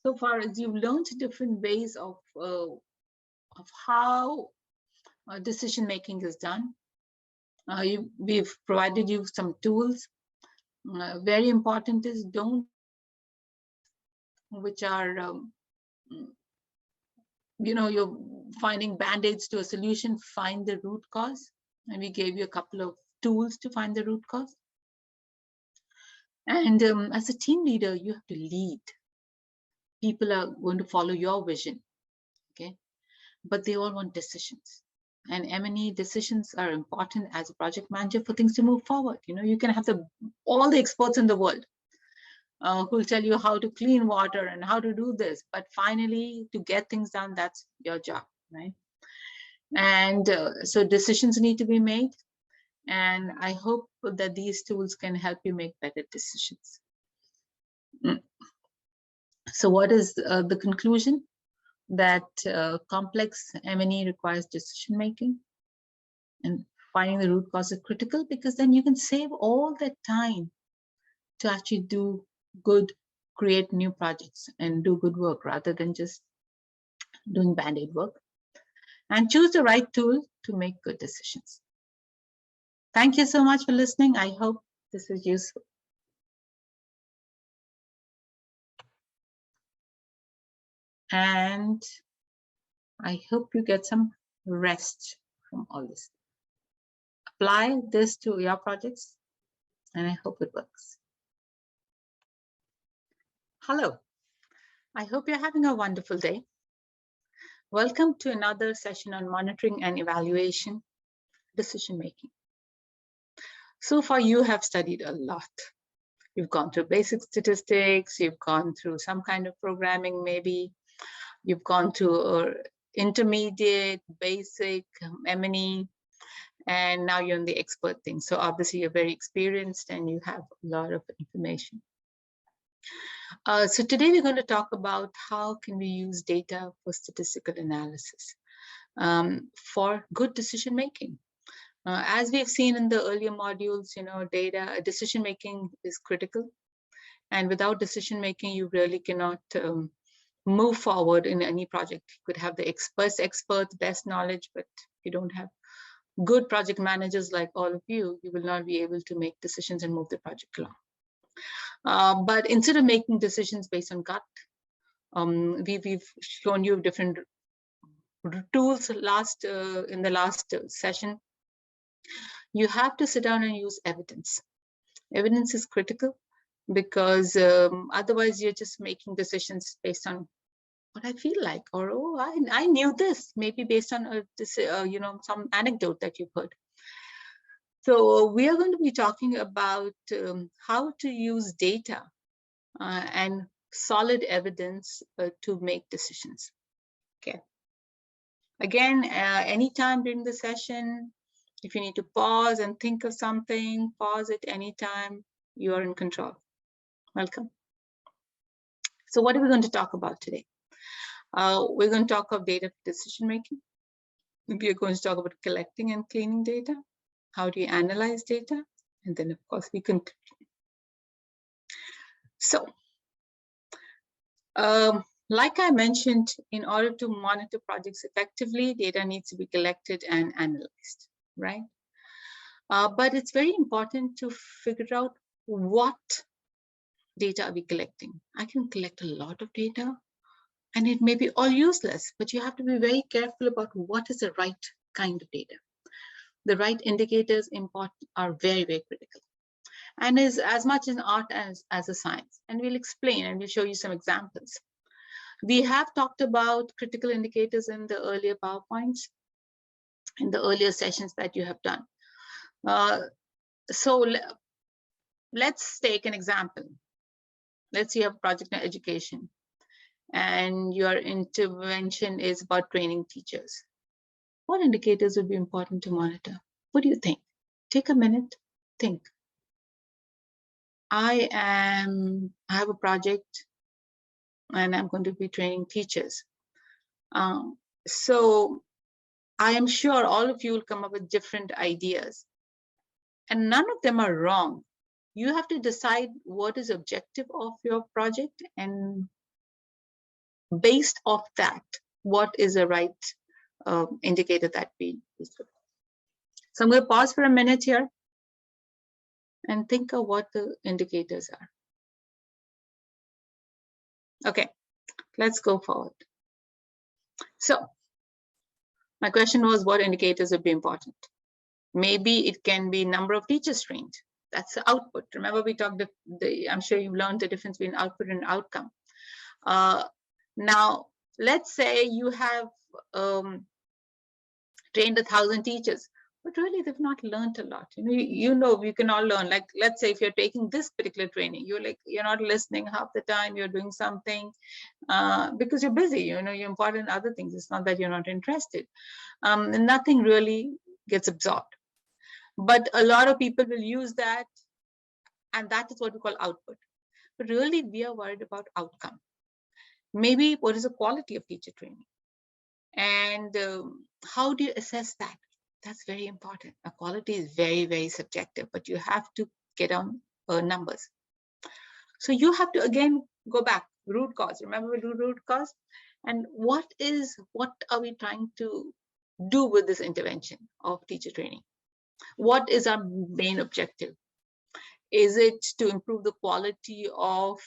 so far is you've learned different ways of how decision making is done. We've provided you some tools. Very important is don't, which are, you're finding band-aids to a solution, find the root cause. And we gave you a couple of tools to find the root cause. And as a team leader, you have to lead. People are going to follow your vision, okay? But they all want decisions. And M&E decisions are important as a project manager for things to move forward. You know, you can have all the experts in the world who will tell you how to clean water and how to do this. But finally, to get things done, that's your job, right? And so decisions need to be made. And I hope that these tools can help you make better decisions. So what is the conclusion? That complex M&E requires decision making, and finding the root cause is critical, because then you can save all that time to actually do good, create new projects and do good work rather than just doing band-aid work. And choose the right tool to make good decisions. Thank you so much for listening. I hope this is useful. And I hope you get some rest from all this. Apply this to your projects, and I hope it works. Hello, I hope you're having a wonderful day. Welcome to another session on monitoring and evaluation, decision making. So far, you have studied a lot. You've gone through basic statistics, you've gone through some kind of programming maybe, you've gone through intermediate, basic, M&E, and now you're in the expert thing. So obviously you're very experienced and you have a lot of information. So today we're going to talk about how can we use data for statistical analysis for good decision making. As we've seen in the earlier modules, you know, decision making is critical, and without decision making, you really cannot move forward in any project. You could have the experts, best knowledge, but if you don't have good project managers like all of you, you will not be able to make decisions and move the project along. But instead of making decisions based on gut, we've shown you different tools in the last session. You have to sit down and use evidence. Evidence is critical because otherwise you're just making decisions based on what I feel like, or oh, I knew this, maybe based on you know, some anecdote that you've heard. So we are going to be talking about how to use data and solid evidence to make decisions. Okay. Again, anytime during the session, if you need to pause and think of something, pause it anytime. You are in control. Welcome. So what are we going to talk about today? We're going to talk about data decision making. We are going to talk about collecting and cleaning data. How do you analyze data? And then, of course, we conclude. So, like I mentioned, in order to monitor projects effectively, data needs to be collected and analyzed, right? But it's very important to figure out what data are we collecting. I can collect a lot of data and it may be all useless, but you have to be very careful about what is the right kind of data. The right indicators are very, very critical, and is as much an art as a science. And we'll explain and we'll show you some examples. We have talked about critical indicators in the earlier PowerPoints, in the earlier sessions that you have done. So let's take an example. Let's say you have project in education and your intervention is about training teachers. What indicators would be important to monitor? What do you think? Take a minute, think. I have a project and I'm going to be training teachers. So I am sure all of you will come up with different ideas, and none of them are wrong. You have to decide what is objective of your project, and based off that, what is the right indicator that we use. So I'm going to pause for a minute here and think of what the indicators are. Okay, let's go forward. So my question was, what indicators would be important? Maybe it can be number of teachers trained. That's the output. Remember, we talked, I'm sure you've learned the difference between output and outcome. Now, let's say you have trained 1,000 teachers, but really they've not learned a lot. We can all learn. Like, let's say if you're taking this particular training, you're not listening half the time, you're doing something because you're busy, you're important in other things. It's not that you're not interested. And nothing really gets absorbed. But a lot of people will use that, and that is what we call output. But really, we are worried about outcome. Maybe what is the quality of teacher training? And how do you assess that? That's very important. Quality is very, very subjective, but you have to get on numbers. So you have to, again, go back, root cause. Remember, we do root cause? And what are we trying to do with this intervention of teacher training? What is our main objective? Is it to improve the quality of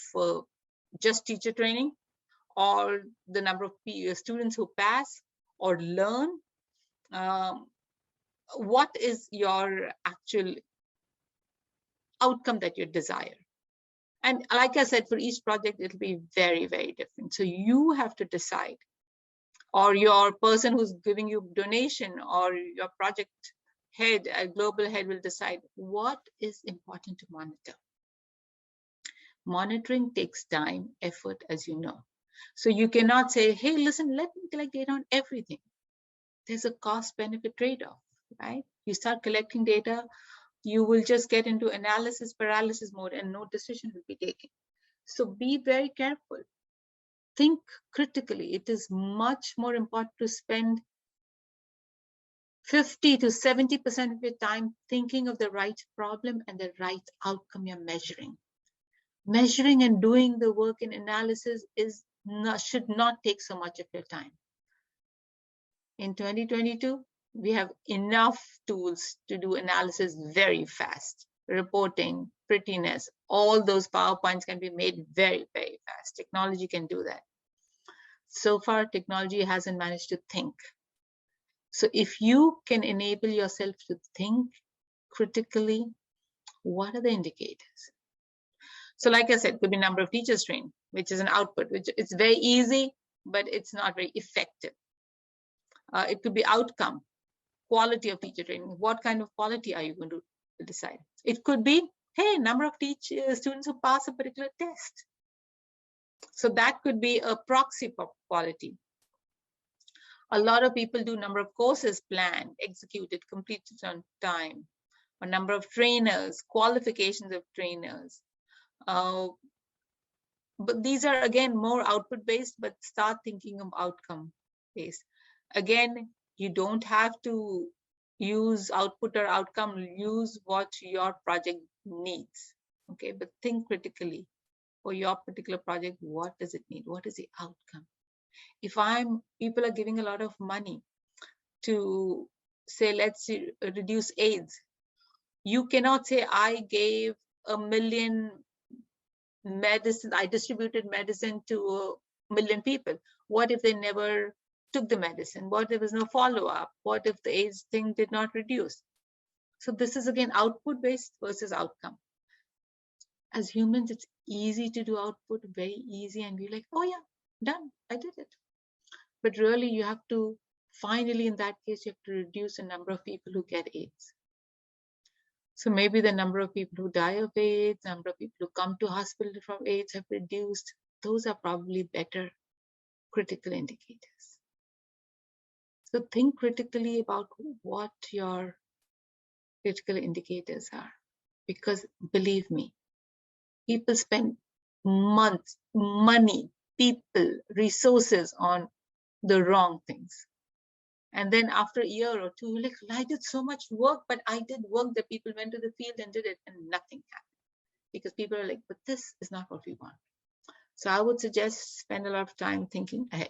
just teacher training, or the number of students who pass or learn? What is your actual outcome that you desire? And like I said, for each project, it'll be very, very different. So you have to decide, or your person who's giving you donation, or your project head, a global head, will decide what is important to monitor. Monitoring takes time, effort, as you know. So you cannot say, hey, listen, let me collect data on everything. There's a cost-benefit trade-off, right? You start collecting data, you will just get into analysis paralysis mode and no decision will be taken. So be very careful. Think critically. It is much more important to spend 50 to 70% of your time thinking of the right problem and the right outcome you're measuring. Measuring and doing the work in analysis should not take so much of your time. In 2022, we have enough tools to do analysis very fast. Reporting, prettiness, all those PowerPoints can be made very, very fast. Technology can do that. So far, technology hasn't managed to think. So if you can enable yourself to think critically, what are the indicators? So like I said, it could be number of teachers trained, which is an output, which it's very easy, but it's not very effective. It could be outcome, quality of teacher training. What kind of quality are you going to decide? It could be, hey, number of students who pass a particular test. So that could be a proxy for quality. A lot of people do number of courses planned, executed, completed on time, or number of trainers, qualifications of trainers. But these are, again, more output-based, but start thinking of outcome-based. Again, you don't have to use output or outcome, use what your project needs, okay? But think critically. For your particular project, what does it need? What is the outcome? If people are giving a lot of money to say, let's reduce AIDS, you cannot say, I gave 1 million medicine, I distributed medicine to 1 million people. What if they never took the medicine? What if there was no follow-up? What if the AIDS thing did not reduce? So this is, again, output-based versus outcome. As humans, it's easy to do output, very easy, and we're like, oh yeah, done, I did it. But really, you have to, finally, in that case, you have to reduce the number of people who get AIDS. So maybe the number of people who die of AIDS, number of people who come to hospital from AIDS have reduced. Those are probably better critical indicators. So think critically about what your critical indicators are, because believe me, people spend months, money, people, resources on the wrong things. And then after a year or two, like, I did so much work, but I did work that people went to the field and did it and nothing happened. Because people are like, but this is not what we want. So I would suggest spend a lot of time thinking ahead.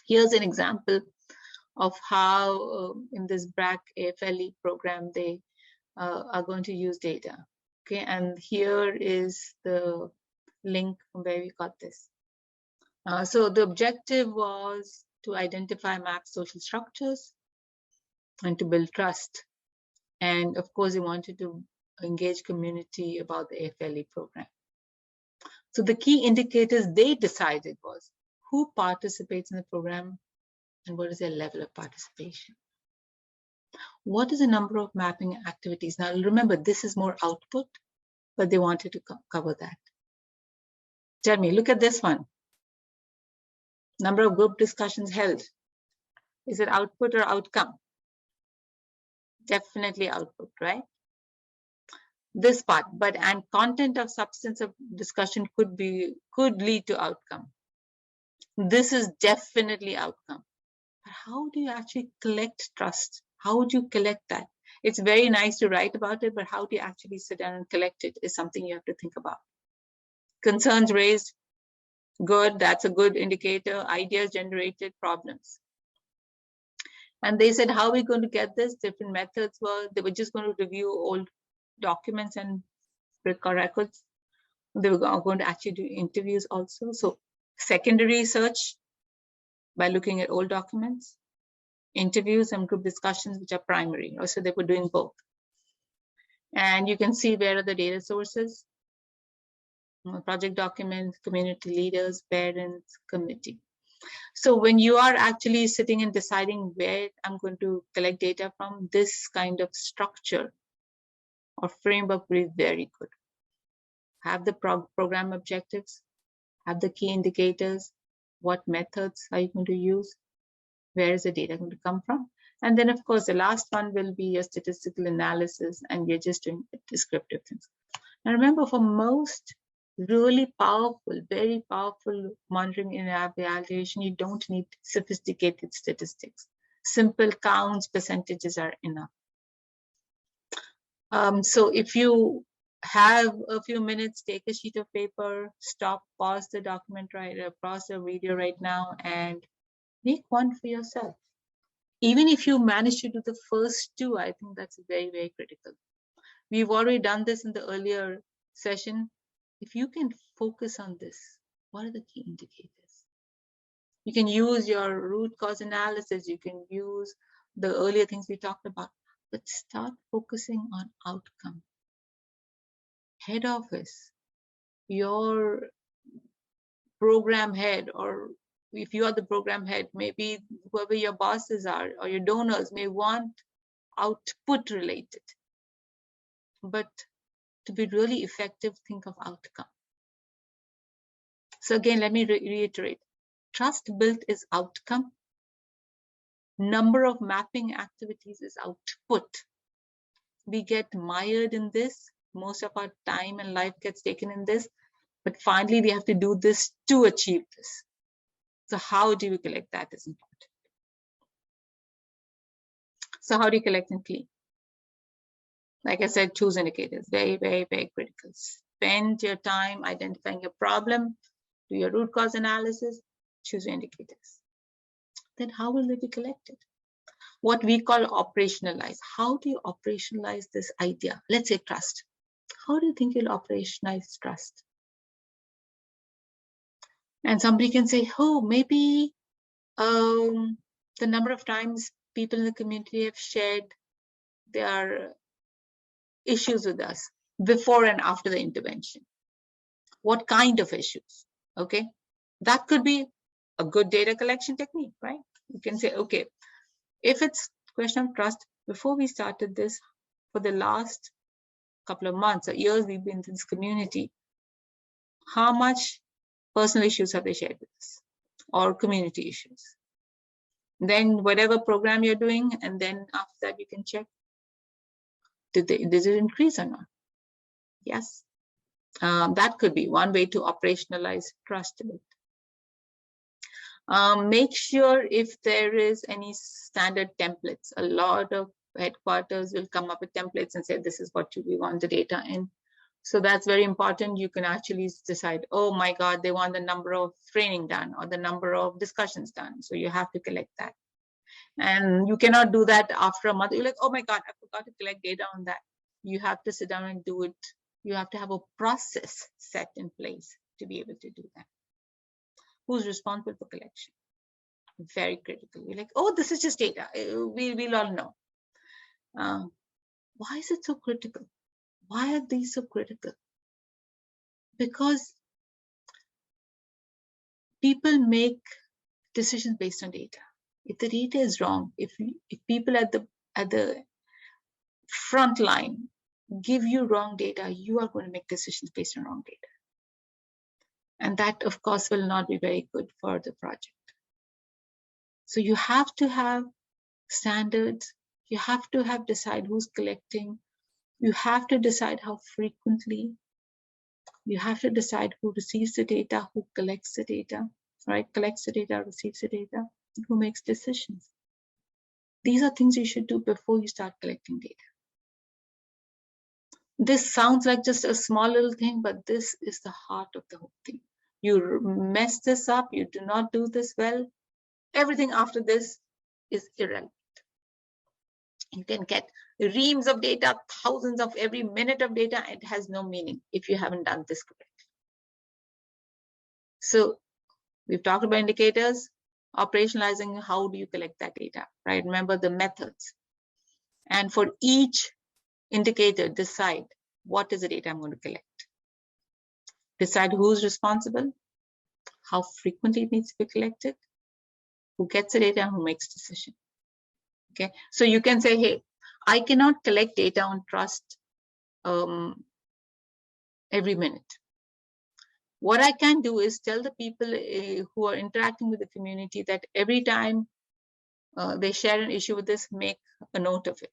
Here's an example of how in this BRAC AFLE program, they are going to use data. Okay, and here is the link from where we got this. So the objective was to identify map social structures, and to build trust. And of course, they wanted to engage community about the AFLE program. So the key indicators they decided was who participates in the program and what is their level of participation. What is the number of mapping activities? Now remember, this is more output, but they wanted to cover that. Tell me, look at this one. Number of group discussions held. Is it output or outcome? Definitely output, right? This part, and content of substance of discussion could lead to outcome. This is definitely outcome. But how do you actually collect trust? How would you collect that? It's very nice to write about it, but how do you actually sit down and collect it is something you have to think about. Concerns raised, good, that's a good indicator. Ideas generated, problems. And they said, how are we going to get this? Different methods were, they were just going to review old documents and records. They were going to actually do interviews also. So secondary research by looking at old documents, interviews and group discussions, which are primary. So they were doing both. And you can see where are the data sources, project documents, community leaders, parents, committee. So when you are actually sitting and deciding where I'm going to collect data from, this kind of structure or framework will be very good. Have the program objectives, have the key indicators, what methods are you going to use, where is the data going to come from? And then of course, the last one will be your statistical analysis, and you're just doing descriptive things. Now remember, for most really powerful, very powerful monitoring and evaluation, you don't need sophisticated statistics. Simple counts, percentages are enough. So if you have a few minutes, take a sheet of paper, stop, pause the document, pause the video right now, and make one for yourself. Even if you manage to do the first two, I think that's very, very critical. We've already done this in the earlier session. If you can focus on this, what are the key indicators? You can use your root cause analysis. You can use the earlier things we talked about, but start focusing on outcome. Head office, your program head, or if you are the program head, maybe whoever your bosses are or your donors may want output related. But to be really effective, think of outcome. So again, let me reiterate. Trust built is outcome. Number of mapping activities is output. We get mired in this. Most of our time and life gets taken in this. But finally, we have to do this to achieve this. So how do we collect that is important. So how do you collect and clean? Like I said, choose indicators. Very, very, very critical. Spend your time identifying your problem, do your root cause analysis, choose your indicators. Then how will they be collected? What we call operationalize. How do you operationalize this idea? Let's say trust. How do you think you'll operationalize trust? And somebody can say, oh, maybe the number of times people in the community have shared their issues with us before and after the intervention. What kind of issues? Okay, that could be a good data collection technique, right? You can say, okay, if it's question of trust, before we started this, for the last couple of months or years we've been in this community, how much personal issues have they shared with us, or community issues? Then whatever program you're doing, and then after that you can check, did it increase or not? Yes. That could be one way to operationalize trust. Make sure if there is any standard templates. A lot of headquarters will come up with templates and say, this is what we want the data in. So that's very important. You can actually decide, oh my God, they want the number of training done or the number of discussions done. So you have to collect that. And you cannot do that after a month. You're like, oh my God, I forgot to collect data on that. You have to sit down and do it. You have to have a process set in place to be able to do that. Who's responsible for collection? Very critical. We're like, oh, this is just data. We'll all know. Why is it so critical? Why are these so critical? Because people make decisions based on data. If the data is wrong, if people at the front line give you wrong data, you are going to make decisions based on wrong data. And that, of course, will not be very good for the project. So you have to have standards. You have to decide who's collecting. You have to decide how frequently. You have to decide who receives the data, who collects the data, right? Collects the data, receives the data, and who makes decisions. These are things you should do before you start collecting data. This sounds like just a small little thing, but this is the heart of the whole thing. You mess this up, you do not do this well, everything after this is irrelevant. You can get reams of data, thousands of every minute of data. It has no meaning if you haven't done this correctly. So we've talked about indicators, operationalizing how do you collect that data, right? Remember the methods. And for each indicator, decide what is the data I'm going to collect. Decide who's responsible, how frequently it needs to be collected, who gets the data, and who makes decision. Okay, so you can say, hey, I cannot collect data on trust every minute. What I can do is tell the people who are interacting with the community that every time they share an issue with this, make a note of it.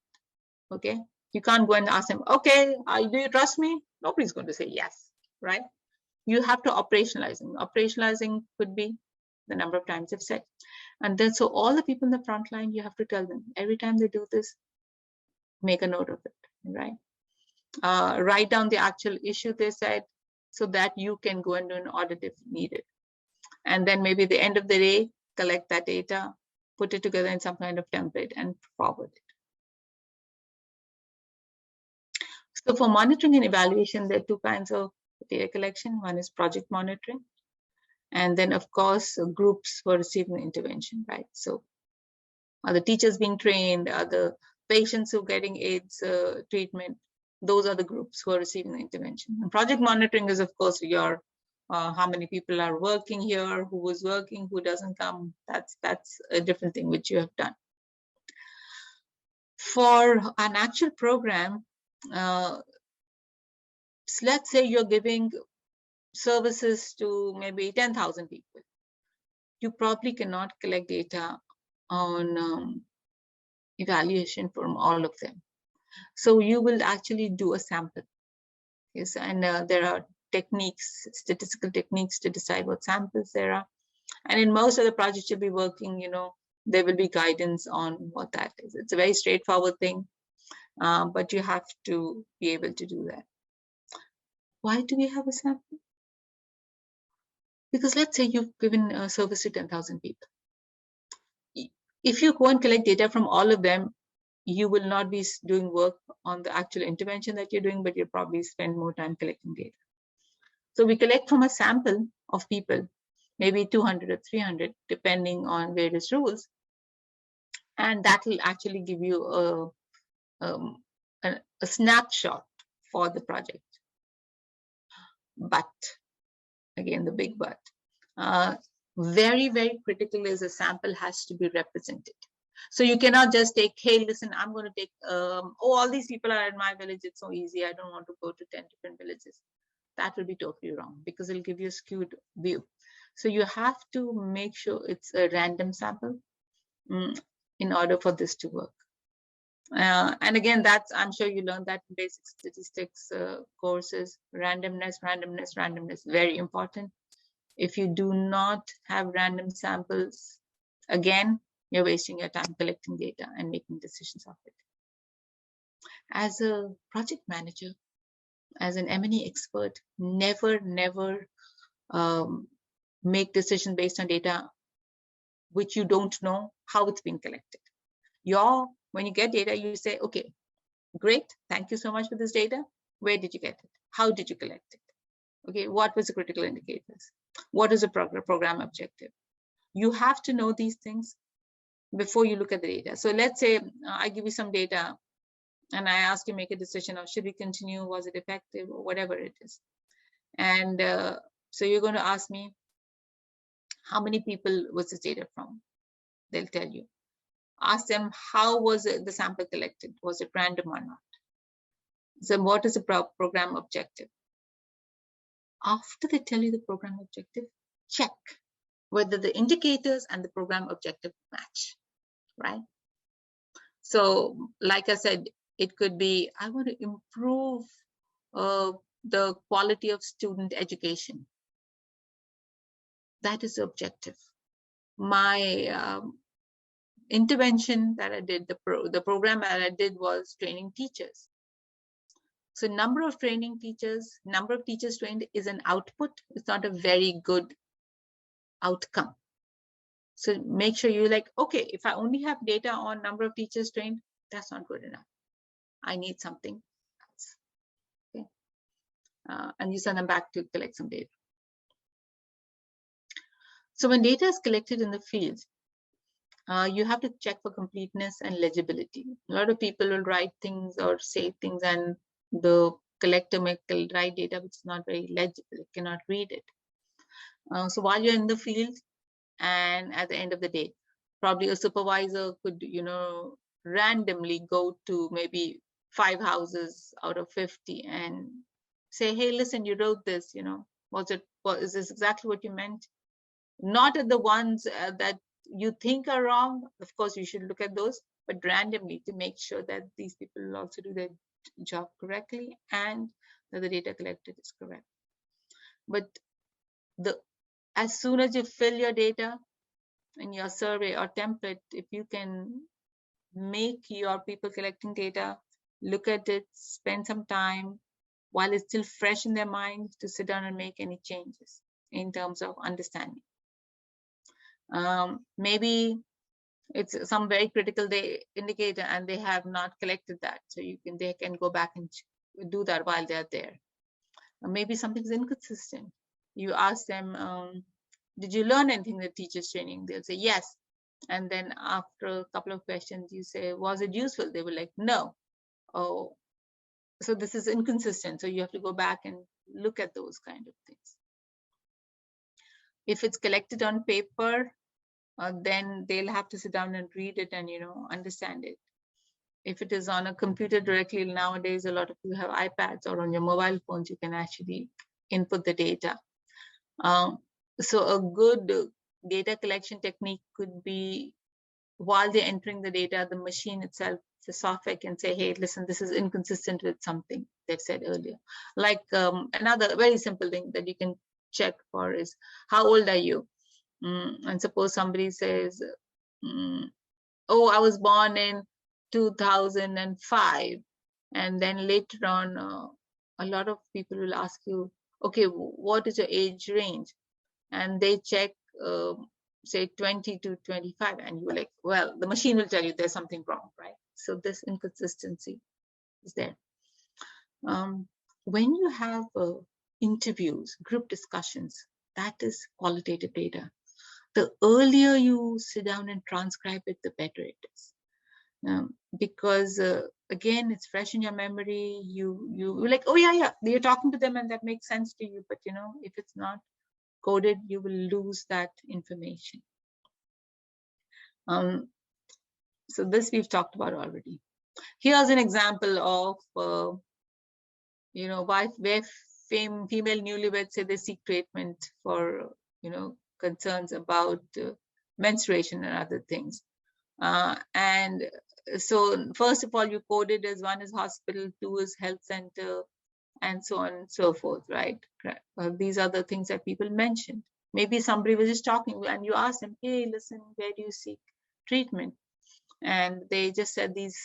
Okay, you can't go and ask them, okay, do you trust me? Nobody's going to say yes, right? You have to operationalize. Operationalizing could be the number of times they've said. And then, so all the people in the front line, you have to tell them every time they do this, make a note of it, right? Write down the actual issue they said so that you can go and do an audit if needed. And then maybe at the end of the day, collect that data, put it together in some kind of template and forward it. So for monitoring and evaluation, there are two kinds of data collection. One is project monitoring. And then, of course, groups who are receiving the intervention, right? So are the teachers being trained? Are the patients who are getting AIDS treatment? Those are the groups who are receiving the intervention. And project monitoring is, of course, your how many people are working here, who was working, who doesn't come. That's a different thing which you have done. For an actual program, so let's say you're giving services to maybe 10,000 people. You probably cannot collect data on evaluation from all of them. So you will actually do a sample. Yes, and there are techniques, statistical techniques to decide what samples there are. And in most of the projects you'll be working, there will be guidance on what that is. It's a very straightforward thing, but you have to be able to do that. Why do we have a sample? Because let's say you've given a service to 10,000 people. If you go and collect data from all of them, you will not be doing work on the actual intervention that you're doing, but you'll probably spend more time collecting data. So we collect from a sample of people, maybe 200 or 300, depending on various rules. And that will actually give you a snapshot for the project. But, again, the big but, very, very critical is a sample has to be represented. So you cannot just take, hey, listen, I'm going to take, all these people are in my village. It's so easy. I don't want to go to 10 different villages. That will be totally wrong because it'll give you a skewed view. So you have to make sure it's a random sample in order for this to work. And again, I'm sure you learned that in basic statistics courses. Randomness, very important. If you do not have random samples, again, you're wasting your time collecting data and making decisions of it. As a project manager, as an M&E expert, never make decisions based on data which you don't know how it's being collected. When you get data, you say, okay, great, thank you so much for this data. Where did you get it? How did you collect it? Okay, what was the critical indicators? What is the program objective? You have to know these things before you look at the data. So let's say I give you some data And I asked you to make a decision of should we continue, was it effective, or whatever it is. And so you're going to ask me, how many people was this data from? They'll tell you. Ask them, how was the sample collected? Was it random or not? So what is the program objective? After they tell you the program objective, check whether the indicators and the program objective match, right? So like I said, it could be, I want to improve the quality of student education. That is the objective. My intervention that I did, the program that I did was training teachers. So number of training teachers, number of teachers trained is an output. It's not a very good outcome. So make sure you're like, okay, if I only have data on number of teachers trained, that's not good enough. I need something else. Okay. And you send them back to collect some data. So when data is collected in the field, you have to check for completeness and legibility. A lot of people will write things or say things, and the collector may write data which is not very legible, it cannot read it. So while you're in the field, and at the end of the day, probably a supervisor could, randomly go to maybe 5 houses out of 50 and say, hey, listen, you wrote this, is this exactly what you meant? Not at the ones that you think are wrong. Of course, you should look at those, but randomly to make sure that these people will also do their job correctly and that the data collected is correct. But as soon as you fill your data in your survey or template, if you can make your people collecting data, look at it, spend some time while it's still fresh in their mind to sit down and make any changes in terms of understanding. Maybe it's some very critical indicator and they have not collected that. So they can go back and do that while they're there. Maybe something's inconsistent. You ask them, did you learn anything in the teacher's training? They'll say yes. And then after a couple of questions, you say, was it useful? They were like, no. Oh, so this is inconsistent. So you have to go back and look at those kind of things. If it's collected on paper, then they'll have to sit down and read it and, understand it. If it is on a computer directly, nowadays, a lot of you have iPads or on your mobile phones, you can actually input the data. So a good data collection technique could be, while they're entering the data, the machine itself, the software can say, hey, listen, this is inconsistent with something they've said earlier. Like another very simple thing that you can check for is, how old are you? And suppose somebody says, oh, I was born in 2005. And then later on, a lot of people will ask you, okay, what is your age range? And they check, say 20 to 25. And you're like, well, the machine will tell you there's something wrong, right? So this inconsistency is there. When you have interviews, group discussions, that is qualitative data. The earlier you sit down and transcribe it, the better it is. Because again, it's fresh in your memory. You're like, oh yeah, you're talking to them and that makes sense to you. But if it's not coded, you will lose that information. So this we've talked about already. Here's an example of, where female newlyweds say they seek treatment for, concerns about menstruation and other things. And so first of all, you code it as 1 is hospital, 2 is health center, and so on and so forth, right? These are the things that people mentioned. Maybe somebody was just talking and you asked them, hey, listen, where do you seek treatment? And they just said these,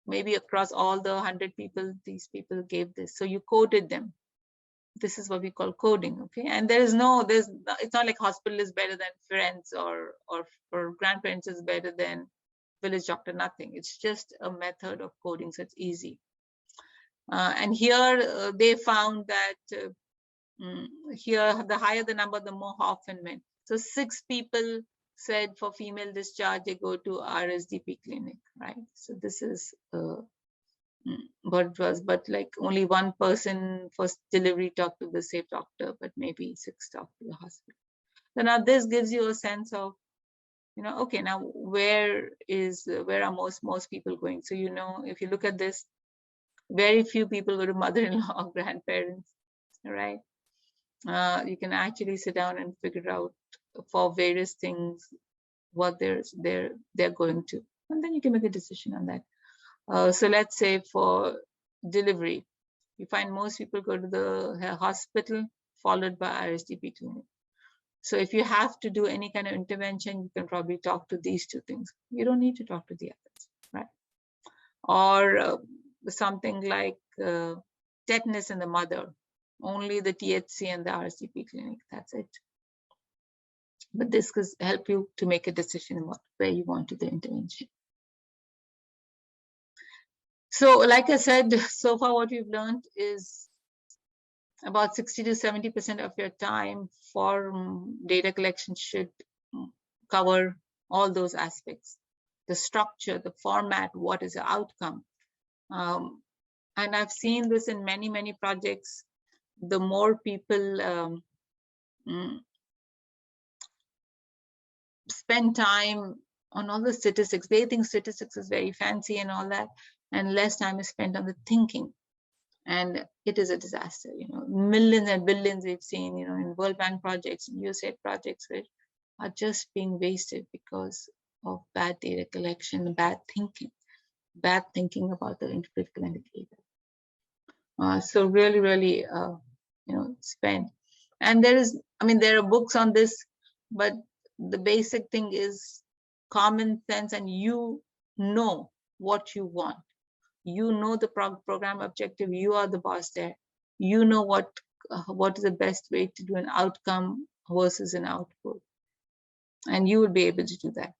maybe across all the 100 people, these people gave this. So you coded them. This is what we call coding, okay? And it's not like hospital is better than friends or grandparents is better than village doctor, nothing. It's just a method of coding, so it's easy. And here they found that here, the higher the number, the more often men. So 6 people said for female discharge, they go to RSDP clinic, right? So this is what it was, but like only one person for delivery talked to the safe doctor, but maybe 6 talked to the hospital. So now this gives you a sense of, okay, now where are most people going? So, if you look at this, very few people go to mother-in-law or grandparents, right? You can actually sit down and figure out for various things what they're going to, and then you can make a decision on that. So let's say for delivery, you find most people go to the hospital followed by RSDP clinic. So if you have to do any kind of intervention, you can probably talk to these 2 things. You don't need to talk to the others, right? Or something like tetanus in the mother, only the THC and the RSDP clinic, that's it. But this could help you to make a decision about where you want to do the intervention. So like I said, so far what we've learned is about 60 to 70% of your time for data collection should cover all those aspects: the structure, the format, what is the outcome. And I've seen this in many, many projects. The more people spend time on all the statistics, they think statistics is very fancy and all that, and less time is spent on the thinking. And it is a disaster, millions and billions we've seen, in World Bank projects, USAID projects, which are just being wasted because of bad data collection, bad thinking about the critical indicator. So really, spend. And there are books on this, but the basic thing is common sense, and you know what you want. You know the program objective. You are the boss there. You know what is the best way to do an outcome versus an output, and you will be able to do that.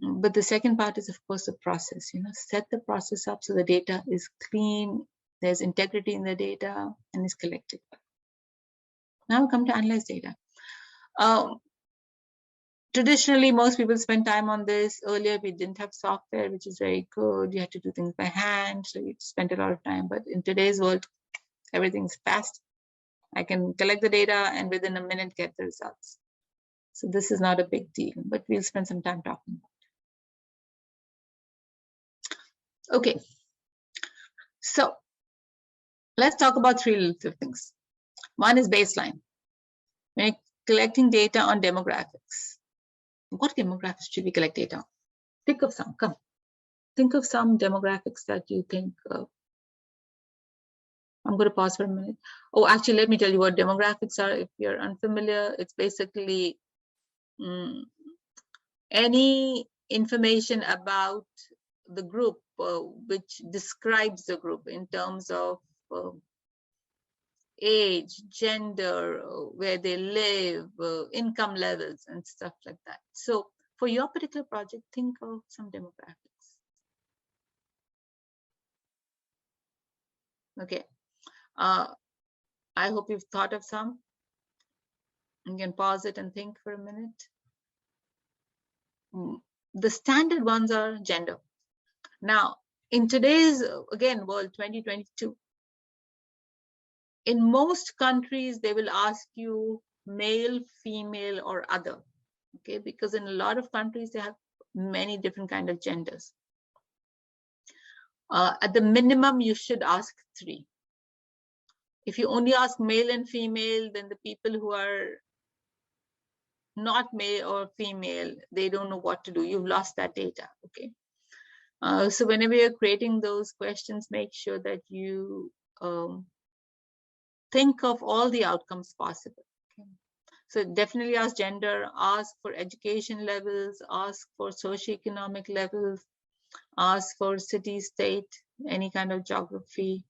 But the second part is, of course, the process. Set the process up so the data is clean, there's integrity in the data, and is collected. Now we come to analyze data. Traditionally, most people spend time on this. Earlier, we didn't have software, which is very good. You had to do things by hand, so you spent a lot of time. But in today's world, everything's fast. I can collect the data and within a minute get the results. So this is not a big deal, but we'll spend some time talking about it. Okay, so let's talk about 3 little things. One is baseline. When you're collecting data on demographics, what demographics should we collect data on? Think of some. Come, think of some demographics that you think. I'm going to pause for a minute. Oh, actually, let me tell you what demographics are. If you're unfamiliar, it's basically any information about the group which describes the group in terms of age, gender, where they live, income levels, and stuff like that. So for your particular project, think of some demographics. Okay. I hope you've thought of some. You can pause it and think for a minute. The standard ones are gender. Now, in today's, again, world 2022, in most countries, they will ask you male, female, or other, okay? Because in a lot of countries, they have many different kinds of genders. At the minimum, you should ask 3. If you only ask male and female, then the people who are not male or female, they don't know what to do. You've lost that data, okay? So whenever you're creating those questions, make sure that you think of all the outcomes possible. Okay? So definitely ask gender, ask for education levels, ask for socioeconomic levels, ask for city, state, any kind of geography,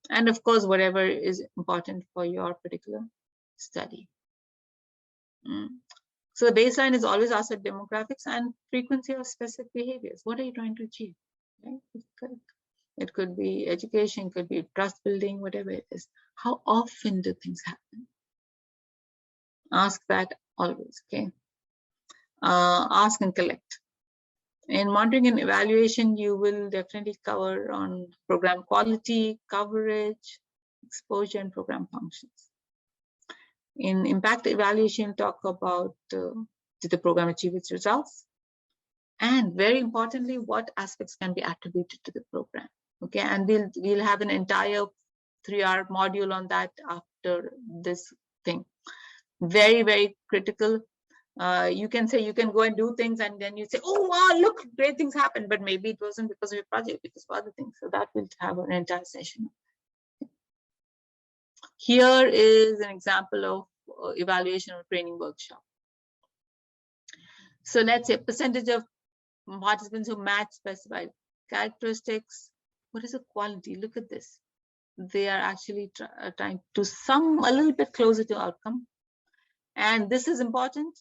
and of course, whatever is important for your particular study. So the baseline is always asked at demographics and frequency of specific behaviors. What are you trying to achieve? Right? It could be education, could be trust building, whatever it is. How often do things happen? Ask that always, okay? Ask and collect. In monitoring and evaluation, you will definitely cover on program quality, coverage, exposure, and program functions. In impact evaluation, talk about did the program achieve its results? And very importantly, what aspects can be attributed to the program? Okay, and we'll have an entire 3-hour module on that after this thing. Very, very critical. You can say you can go and do things and then you say, oh wow, look, great things happened, but maybe it wasn't because of your project, because of other things. So that will have an entire session. Here is an example of evaluation or training workshop. So let's say percentage of participants who match specified characteristics. What is the quality? Look at this. They are actually trying to some a little bit closer to outcome. And this is important.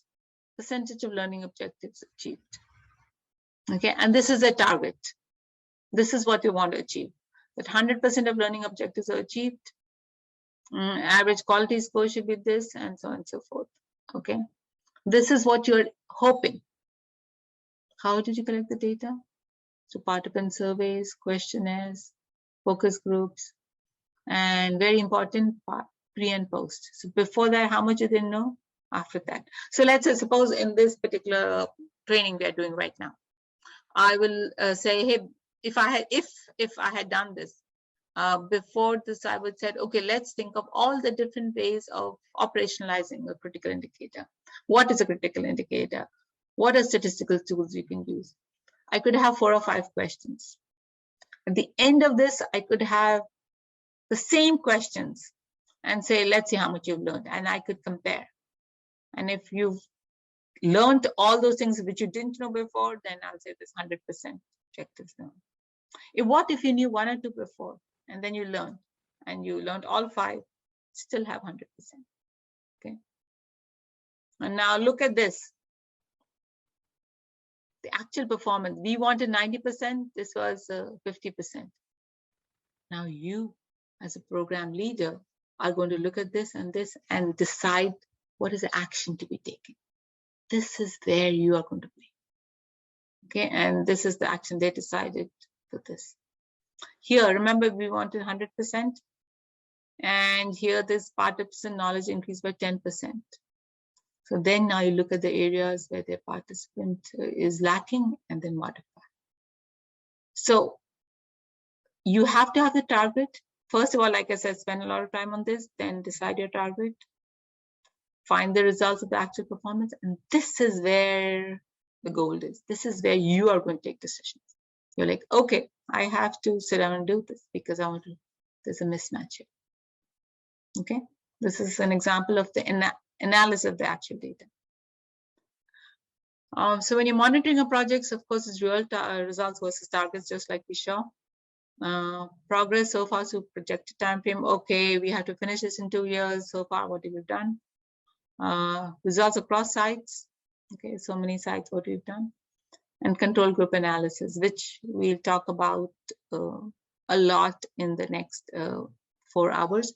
Percentage of learning objectives achieved. Okay, and this is a target. This is what you want to achieve. That 100% of learning objectives are achieved. Average quality score should be this, and so on and so forth. Okay, this is what you're hoping. How did you collect the data? So participant surveys, questionnaires, focus groups, and very important part, pre and post. So before that, how much you didn't know? After that. So let's say, suppose in this particular training we are doing right now, I will say, hey, if I had done this before this, I would say, okay, let's think of all the different ways of operationalizing a critical indicator. What is a critical indicator? What are statistical tools you can use? I could have 4 or 5 questions. At the end of this, I could have the same questions and say, let's see how much you've learned, and I could compare. And if you've learned all those things which you didn't know before, then I'll say this 100% objectives known. What if you knew 1 or 2 before, and then you learned, and you learned all 5, still have 100%. Okay. And now look at this. The actual performance, we wanted 90%, this was 50%. Now you, as a program leader, are going to look at this and decide what is the action to be taken. This is where you are going to be. Okay, and this is the action they decided for this. Here, remember, we wanted 100%, and here this participant knowledge increased by 10%. So then now you look at the areas where the participant is lacking and then modify. So you have to have the target. First of all, like I said, spend a lot of time on this, then decide your target, find the results of the actual performance, and this is where the gold is. This is where you are going to take decisions. You're like, okay, I have to sit down and do this because I want to, there's a mismatch here. Okay, this is an example of the analysis of the actual data. So when you're monitoring a project, of course, it's real results versus targets, just like we saw. Progress so far, so projected time frame. Okay, we have to finish this in 2 years. So far, what have we done? Results across sites. Okay, so many sites, what we've done. And control group analysis, which we'll talk about a lot in the next 4 hours.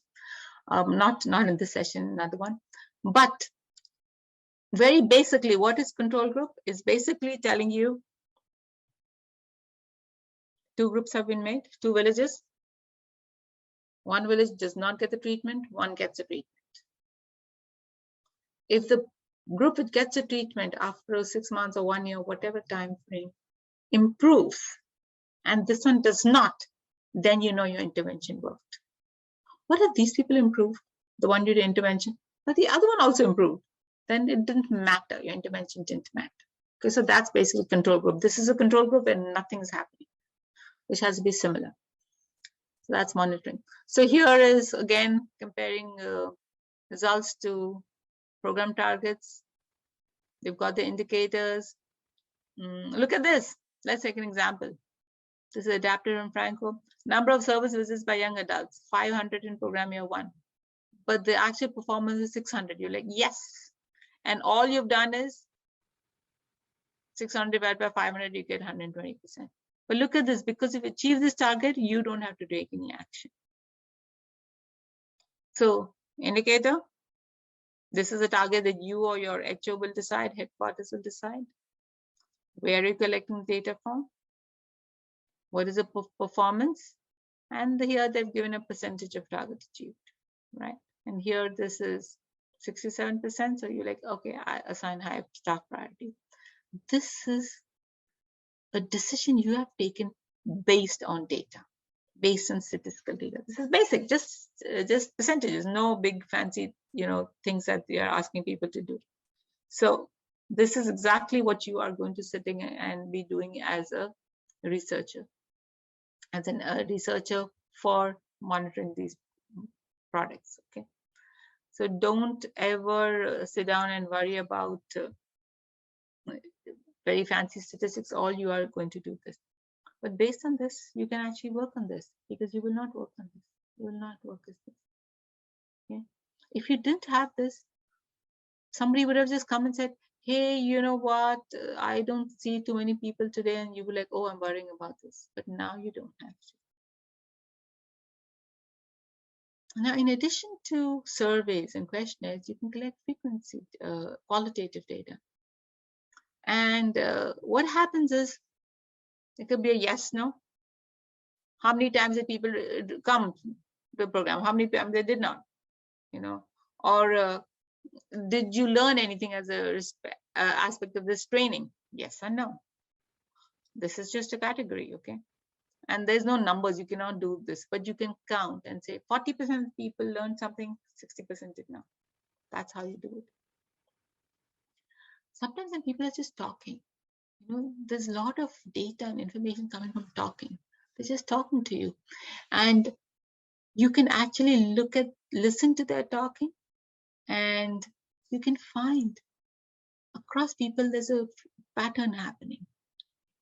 Not in this session, another one. But very basically, what is control group? Is basically telling you 2 groups have been made, 2 villages. 1 village does not get the treatment, 1 gets a treatment. If the group that gets a treatment after 6 months or 1 year, whatever time frame, improves, and this one does not, then you know your intervention worked. What if these people improve? The one did intervention, but the other one also improved. Then it didn't matter, your intervention didn't matter. Okay, so that's basically control group. This is a control group and nothing is happening, which has to be similar. So that's monitoring. So here is again comparing results to program targets. They've got the indicators. Look at this. Let's take an example. This is adaptive and Franco. Number of service visits by young adults, 500 in program year 1. But the actual performance is 600. You're like, yes. And all you've done is 600 divided by 500, you get 120%. But look at this, because if you achieve this target, you don't have to take any action. So indicator, this is a target that you or your HO will decide, headquarters will decide. Where are you collecting data from? What is the performance? And here they've given a percentage of target achieved, right? And here this is 67%. So you're like, okay, I assign high staff priority. This is a decision you have taken based on data, based on statistical data. This is basic, just percentages, no big fancy, things that we are asking people to do. So this is exactly what you are going to sitting and be doing as a researcher, as a researcher for monitoring these products. Okay, so don't ever sit down and worry about very fancy statistics. All you are going to do this, but based on this, you can actually work on this, because you will not work on this. You will not work as this. Okay, if you didn't have this, somebody would have just come and said, hey, you know what, I don't see too many people today, and you were like, oh, I'm worrying about this. But now you don't have to. Now, in addition to surveys and questionnaires, you can collect frequency, qualitative data. And what happens is, it could be a yes, no. How many times did people come to the program? How many times they did not, or did you learn anything as a aspect of this training? Yes or no. This is just a category, okay? And there's no numbers, you cannot do this, but you can count and say 40% of people learned something, 60% did not. That's how you do it. Sometimes when people are just talking, there's a lot of data and information coming from talking. They're just talking to you. And you can actually listen to their talking, and you can find across people there's a pattern happening,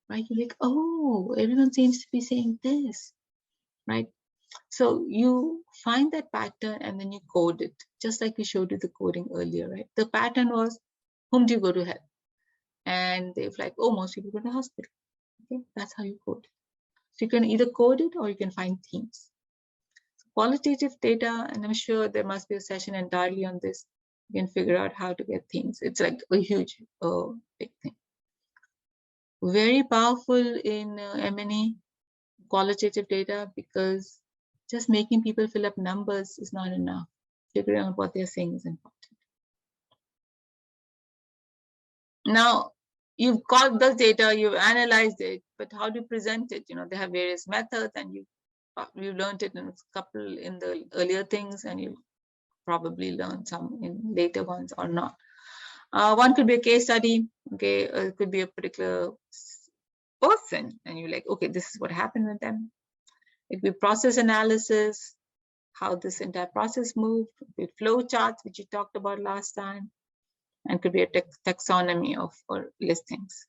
right? You're like, oh, everyone seems to be saying this, right? So you find that pattern and then you code it, just like we showed you the coding earlier, right? The pattern was, whom do you go to help? And they're like, oh, most people go to the hospital. Okay, that's how you code it. So you can either code it or you can find themes. Qualitative data, and I'm sure there must be a session entirely on this. You can figure out how to get themes. It's like a huge, big thing. Very powerful in M&E, qualitative data, because just making people fill up numbers is not enough. Figuring out what they're saying is important. Now, you've got those data, you've analyzed it, but how do you present it? They have various methods, and you learned it in a couple in the earlier things, and you probably learn some in later ones or not. One could be a case study, okay, it could be a particular person, and you're like, okay, this is what happened with them. It could be process analysis, how this entire process moved, with flow charts, which you talked about last time, and could be a taxonomy of listings.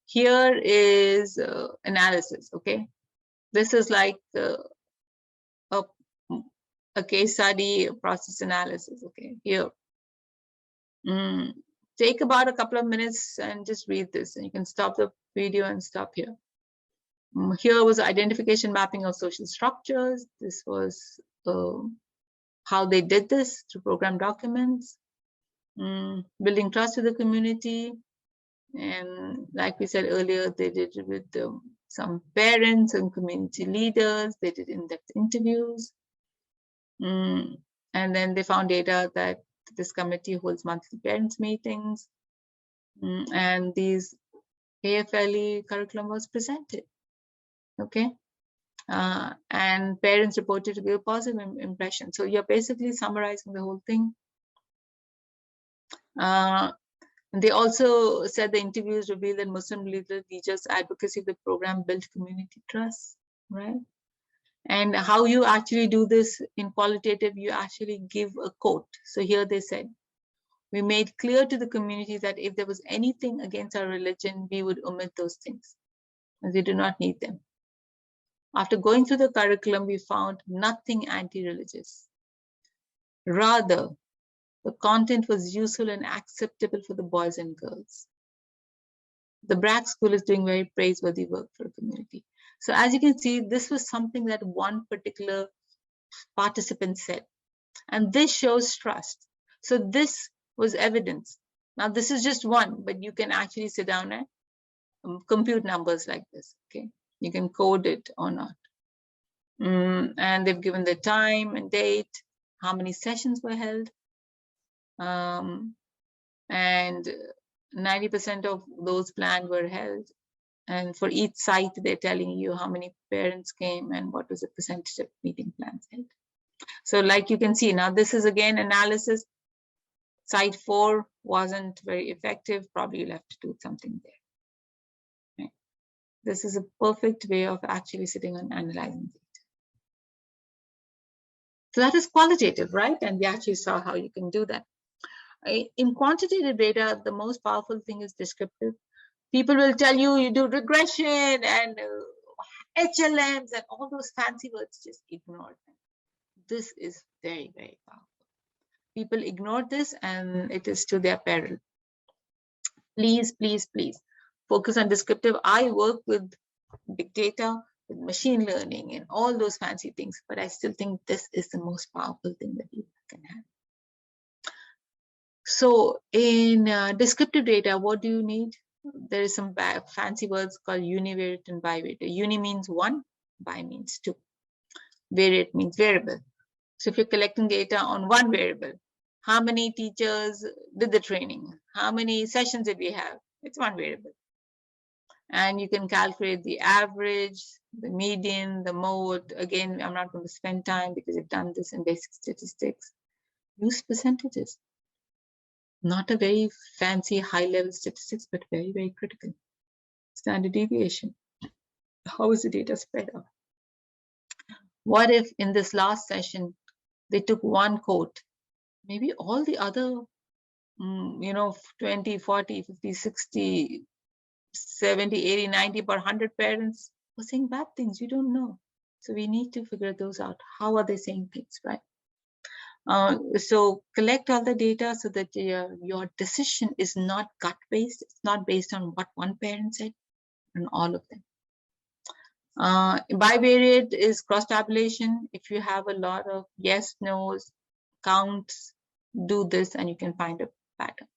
Here is analysis, okay? This is like a case study, a process analysis, okay? Here, take about a couple of minutes and just read this, and you can stop the video and stop here. Here was identification mapping of social structures. This was how they did this through program documents. Building trust with the community, and like we said earlier, they did it with some parents and community leaders. They did in-depth interviews, and then they found data that this committee holds monthly parents meetings, and these AFLE curriculum was presented, okay, and parents reported to give a positive impression. So you're basically summarizing the whole thing. They also said the interviews revealed that Muslim leader teachers' advocacy of the program built community trust, right? And how you actually do this in qualitative, you actually give a quote. So here they said, we made clear to the community that if there was anything against our religion, we would omit those things, as we do not need them. After going through the curriculum, we found nothing anti-religious. Rather, the content was useful and acceptable for the boys and girls. The Bragg School is doing very praiseworthy work for the community. So as you can see, this was something that one particular participant said. And this shows trust. So this was evidence. Now this is just one, but you can actually sit down compute numbers like this. Okay, you can code it or not. And they've given the time and date, how many sessions were held, and 90% of those planned were held. And for each site, they're telling you how many parents came and what was the percentage of meeting plans held. So like you can see now, this is again analysis. Site 4 wasn't very effective. Probably you'll have to do something there. Right? This is a perfect way of actually sitting and analyzing data. So that is qualitative, right? And we actually saw how you can do that. In quantitative data, the most powerful thing is descriptive. People will tell you, you do regression and HLMs and all those fancy words, just ignore them. This is very, very powerful. People ignore this and it is to their peril. Please, please, please focus on descriptive. I work with big data, with machine learning and all those fancy things, but I still think this is the most powerful thing that you can have. So in descriptive data, what do you need? There is some fancy words called univariate and bivariate. Uni means one, bi means two. Variate means variable. So if you're collecting data on one variable, how many teachers did the training? How many sessions did we have? It's one variable. And you can calculate the average, the median, the mode. Again, I'm not going to spend time because you've done this in basic statistics. Use percentages. Not a very fancy high-level statistics, but very, very critical. Standard deviation. How is the data spread out? What if in this last session, they took one quote? Maybe all the other, 20, 40, 50, 60, 70, 80, 90 per 100 parents were saying bad things. You don't know. So we need to figure those out. How are they saying things, right? So collect all the data so that your decision is not gut-based. It's not based on what one parent said, and all of them. Bivariate is cross-tabulation. If you have a lot of yes, no's, counts, do this and you can find a pattern.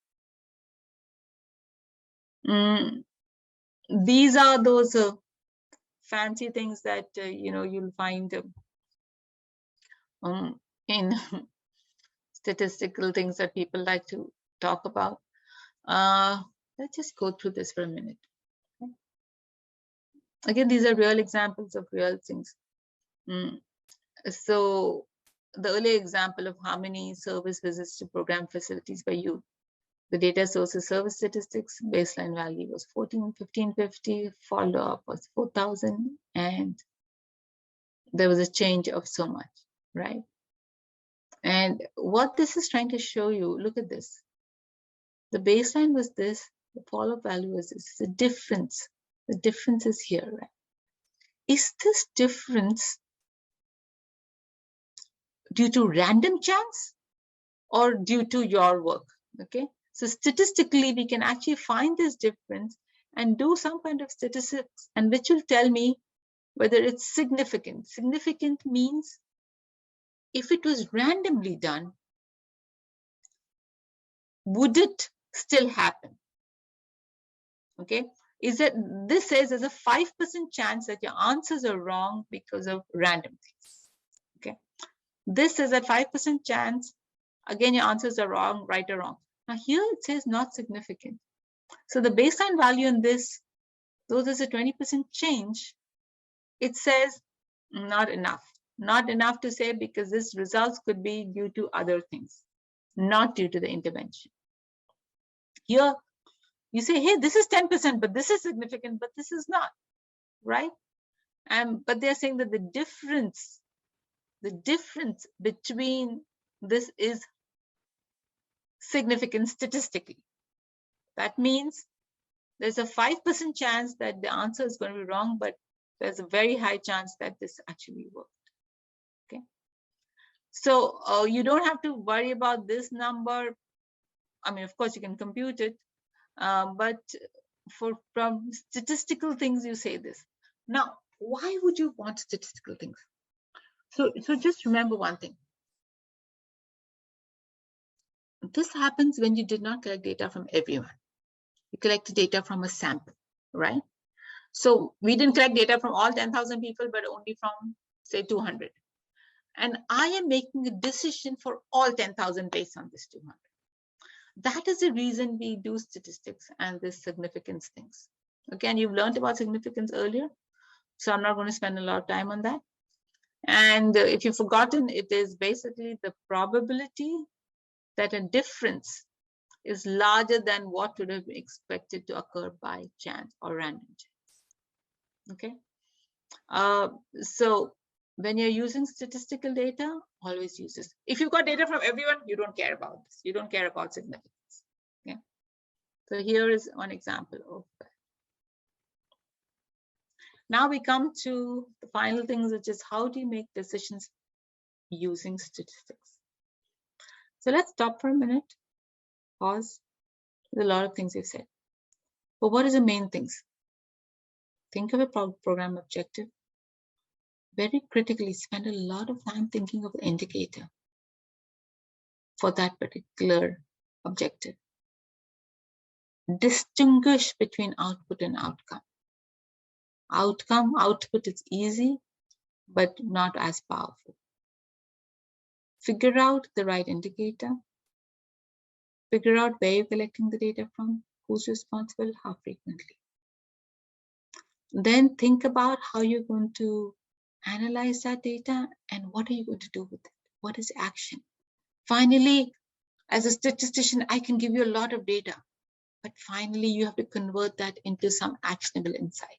These are those fancy things that you'll find in statistical things that people like to talk about. Let's just go through this for a minute. Okay. Again, these are real examples of real things. So the early example of how many service visits to program facilities by youth. The data source is service statistics. Baseline value was 1550, follow-up was 4,000, and there was a change of so much, right? And what this is trying to show you, look at this. The baseline was this, the follow-up value was this. The difference is here, right? Is this difference due to random chance or due to your work? Okay, so statistically, we can actually find this difference and do some kind of statistics, and which will tell me whether it's significant. Significant means if it was randomly done, would it still happen? Okay, this says there's a 5% chance that your answers are wrong because of random things. Okay, this is a 5% chance. Again, your answers are wrong, right or wrong. Now here it says not significant. So the baseline value in this, though there's a 20% change, it says not enough. Not enough to say because this results could be due to other things, not due to the intervention. Here, you say, hey, this is 10%, but this is significant, but this is not, right? But they're saying that the difference between this is significant statistically. That means there's a 5% chance that the answer is going to be wrong, but there's a very high chance that this actually worked. Okay, so you don't have to worry about this number. I mean, of course, you can compute it, but from statistical things, you say this. Now, why would you want statistical things? So just remember one thing. This happens when you did not collect data from everyone. You collect data from a sample. right? So we didn't collect data from all 10,000 people, but only from, say, 200. And I am making a decision for all 10,000 based on this 200. That is the reason we do statistics and this significance things. Again, you've learned about significance earlier, so I'm not going to spend a lot of time on that. And if you've forgotten, it is basically the probability that a difference is larger than what would have been expected to occur by chance or random chance. Okay. So when you're using statistical data, always use this. If you've got data from everyone, you don't care about this. You don't care about significance. Okay. So here is one example of that. Now we come to the final things, which is how do you make decisions using statistics? So let's stop for a minute, pause. There's a lot of things you've said. But what is the main things? Think of a program objective. Very critically, spend a lot of time thinking of the indicator for that particular objective. Distinguish between output and outcome. Output is easy, but not as powerful. Figure out the right indicator. Figure out where you're collecting the data from, who's responsible, how frequently. Then think about how you're going to analyze that data and what are you going to do with it? What is action? Finally, as a statistician, I can give you a lot of data, but finally you have to convert that into some actionable insight.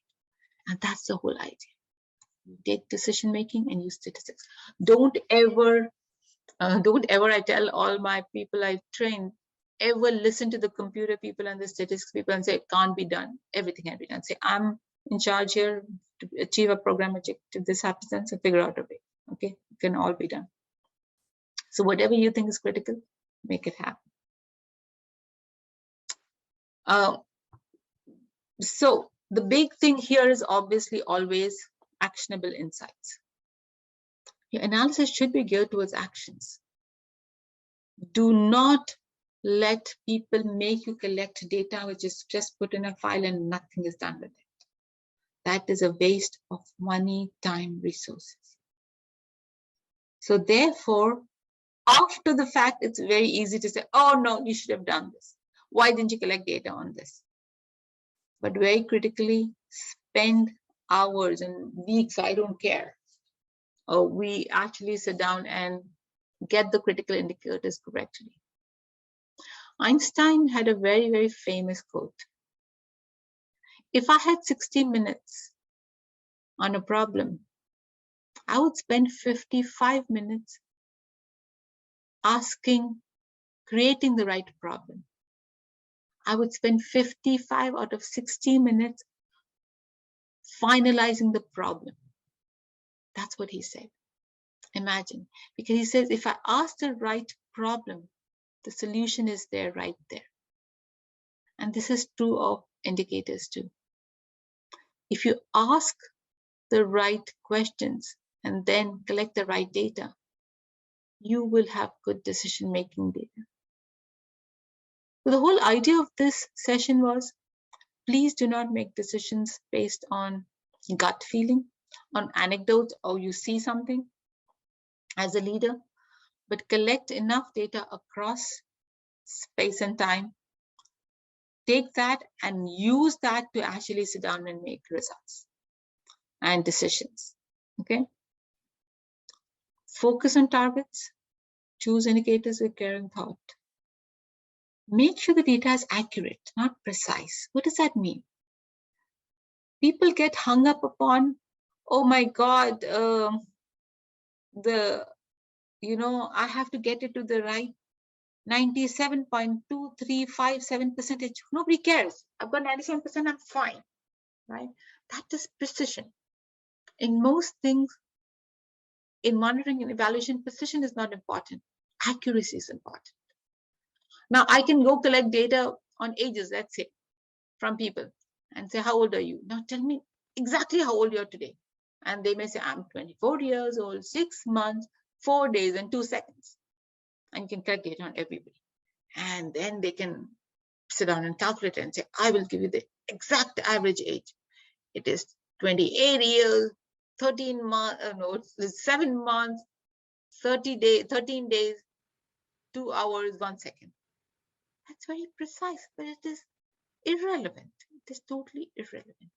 And that's the whole idea. You take decision-making and use statistics. Don't ever, I tell all my people I've trained, ever listen to the computer people and the statistics people and say, it can't be done. Everything can be done. Say, I'm in charge here to achieve a program objective. This happens, so figure out a way. Okay, it can all be done. So whatever you think is critical, make it happen. So the big thing here is obviously always actionable insights. Your analysis should be geared towards actions. Do not let people make you collect data which is just put in a file and nothing is done with it. That is a waste of money, time, resources. So therefore, after the fact, it's very easy to say, oh no, you should have done this. Why didn't you collect data on this? But very critically, spend hours and weeks, I don't care. We actually sit down and get the critical indicators correctly. Einstein had a very, very famous quote. If I had 60 minutes on a problem, I would spend 55 minutes creating the right problem. I would spend 55 out of 60 minutes finalizing the problem. That's what he said. Imagine, because he says, if I ask the right problem, the solution is there right there. And this is true of indicators too. If you ask the right questions and then collect the right data, you will have good decision-making data. So the whole idea of this session was, please do not make decisions based on gut feeling, on anecdotes, or you see something as a leader, but collect enough data across space and time. Take that and use that to actually sit down and make results and decisions. Okay. Focus on targets. Choose indicators with care and thought. Make sure the data is accurate, not precise. What does that mean? People get hung up upon, oh my God, I have to get it to the right 97.2357%. Nobody cares. I've got 97%, I'm fine, right? That is precision. In most things, in monitoring and evaluation, precision is not important. Accuracy is important. Now, I can go collect data on ages, let's say, from people and say, how old are you? Now tell me exactly how old you are today. And they may say, I'm 24 years old, 6 months, 4 days, and 2 seconds. And you can collect data on everybody. And then they can sit down and calculate and say, I will give you the exact average age. It is 28 years, 13 months, no, 7 months, 30 days, 13 days, 2 hours, 1 second. That's very precise, but it is irrelevant. It is totally irrelevant.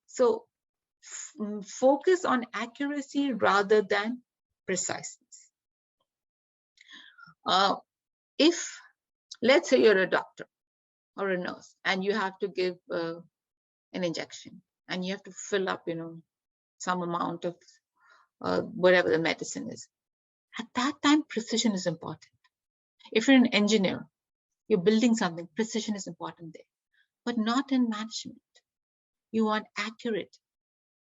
So focus on accuracy rather than preciseness. If, let's say you're a doctor or a nurse and you have to give an injection and you have to fill up, some amount of whatever the medicine is. At that time, precision is important. If you're an engineer, you're building something, precision is important there, but not in management. You want accurate,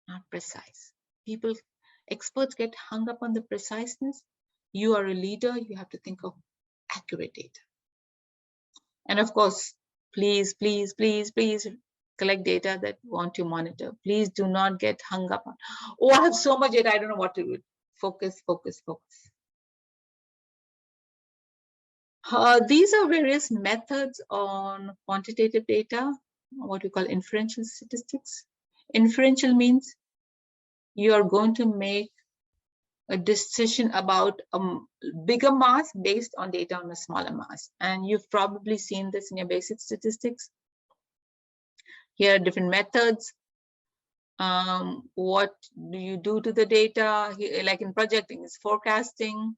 not precise. Experts get hung up on the preciseness. You are a leader, you have to think of accurate data. And of course, please, please, please, please collect data that you want to monitor. Please do not get hung up on, oh, I have so much data, I don't know what to do. Focus, focus, focus. These are various methods on quantitative data, what we call inferential statistics. Inferential means you are going to make a decision about a bigger mass based on data on a smaller mass. And you've probably seen this in your basic statistics. Here are different methods. What do you do to the data? Here, like in projecting, it's forecasting.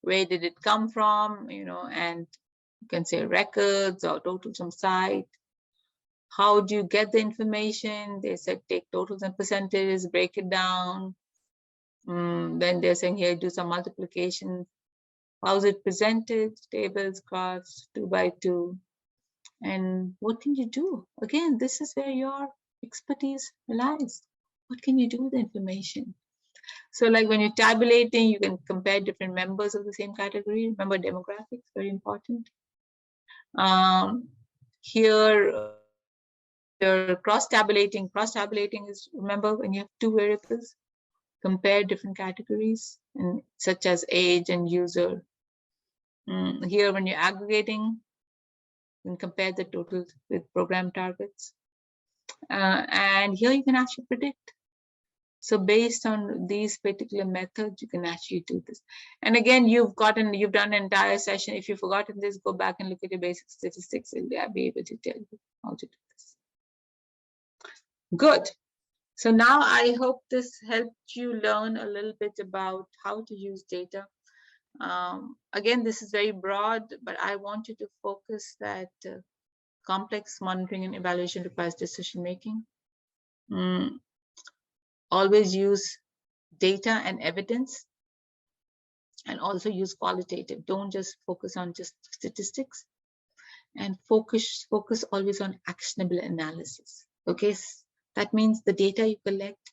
Where did it come from? And you can say records or totals from site. How do you get the information? They said take totals and percentages, break it down. Then they're saying here, do some multiplication. How's it presented? Tables, graphs, 2 by 2. And what can you do? Again, this is where your expertise lies. What can you do with the information? So like when you're tabulating, you can compare different members of the same category. Remember demographics, very important. Here, you're cross-tabulating. Cross-tabulating is, remember, when you have 2 variables, compare different categories, such as age and user. Here, when you're aggregating, you can compare the totals with program targets. And here you can actually predict. So based on these particular methods, you can actually do this. And again, you've done an entire session. If you've forgotten this, go back and look at your basic statistics, and I'll be able to tell you how to do this. Good. So now I hope this helped you learn a little bit about how to use data. Again, this is very broad, but I want you to focus that complex monitoring and evaluation requires decision making. Always use data and evidence, and also use qualitative. Don't just focus on just statistics, and focus always on actionable analysis. Okay, that means the data you collect,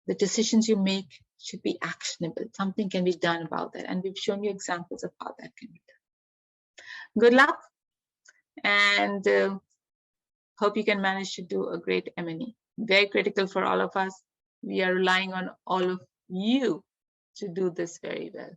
the decisions you make should be actionable. Something can be done about that, and we've shown you examples of how that can be done. Good luck, and hope you can manage to do a great M&E. Very critical for all of us. We are relying on all of you to do this very well.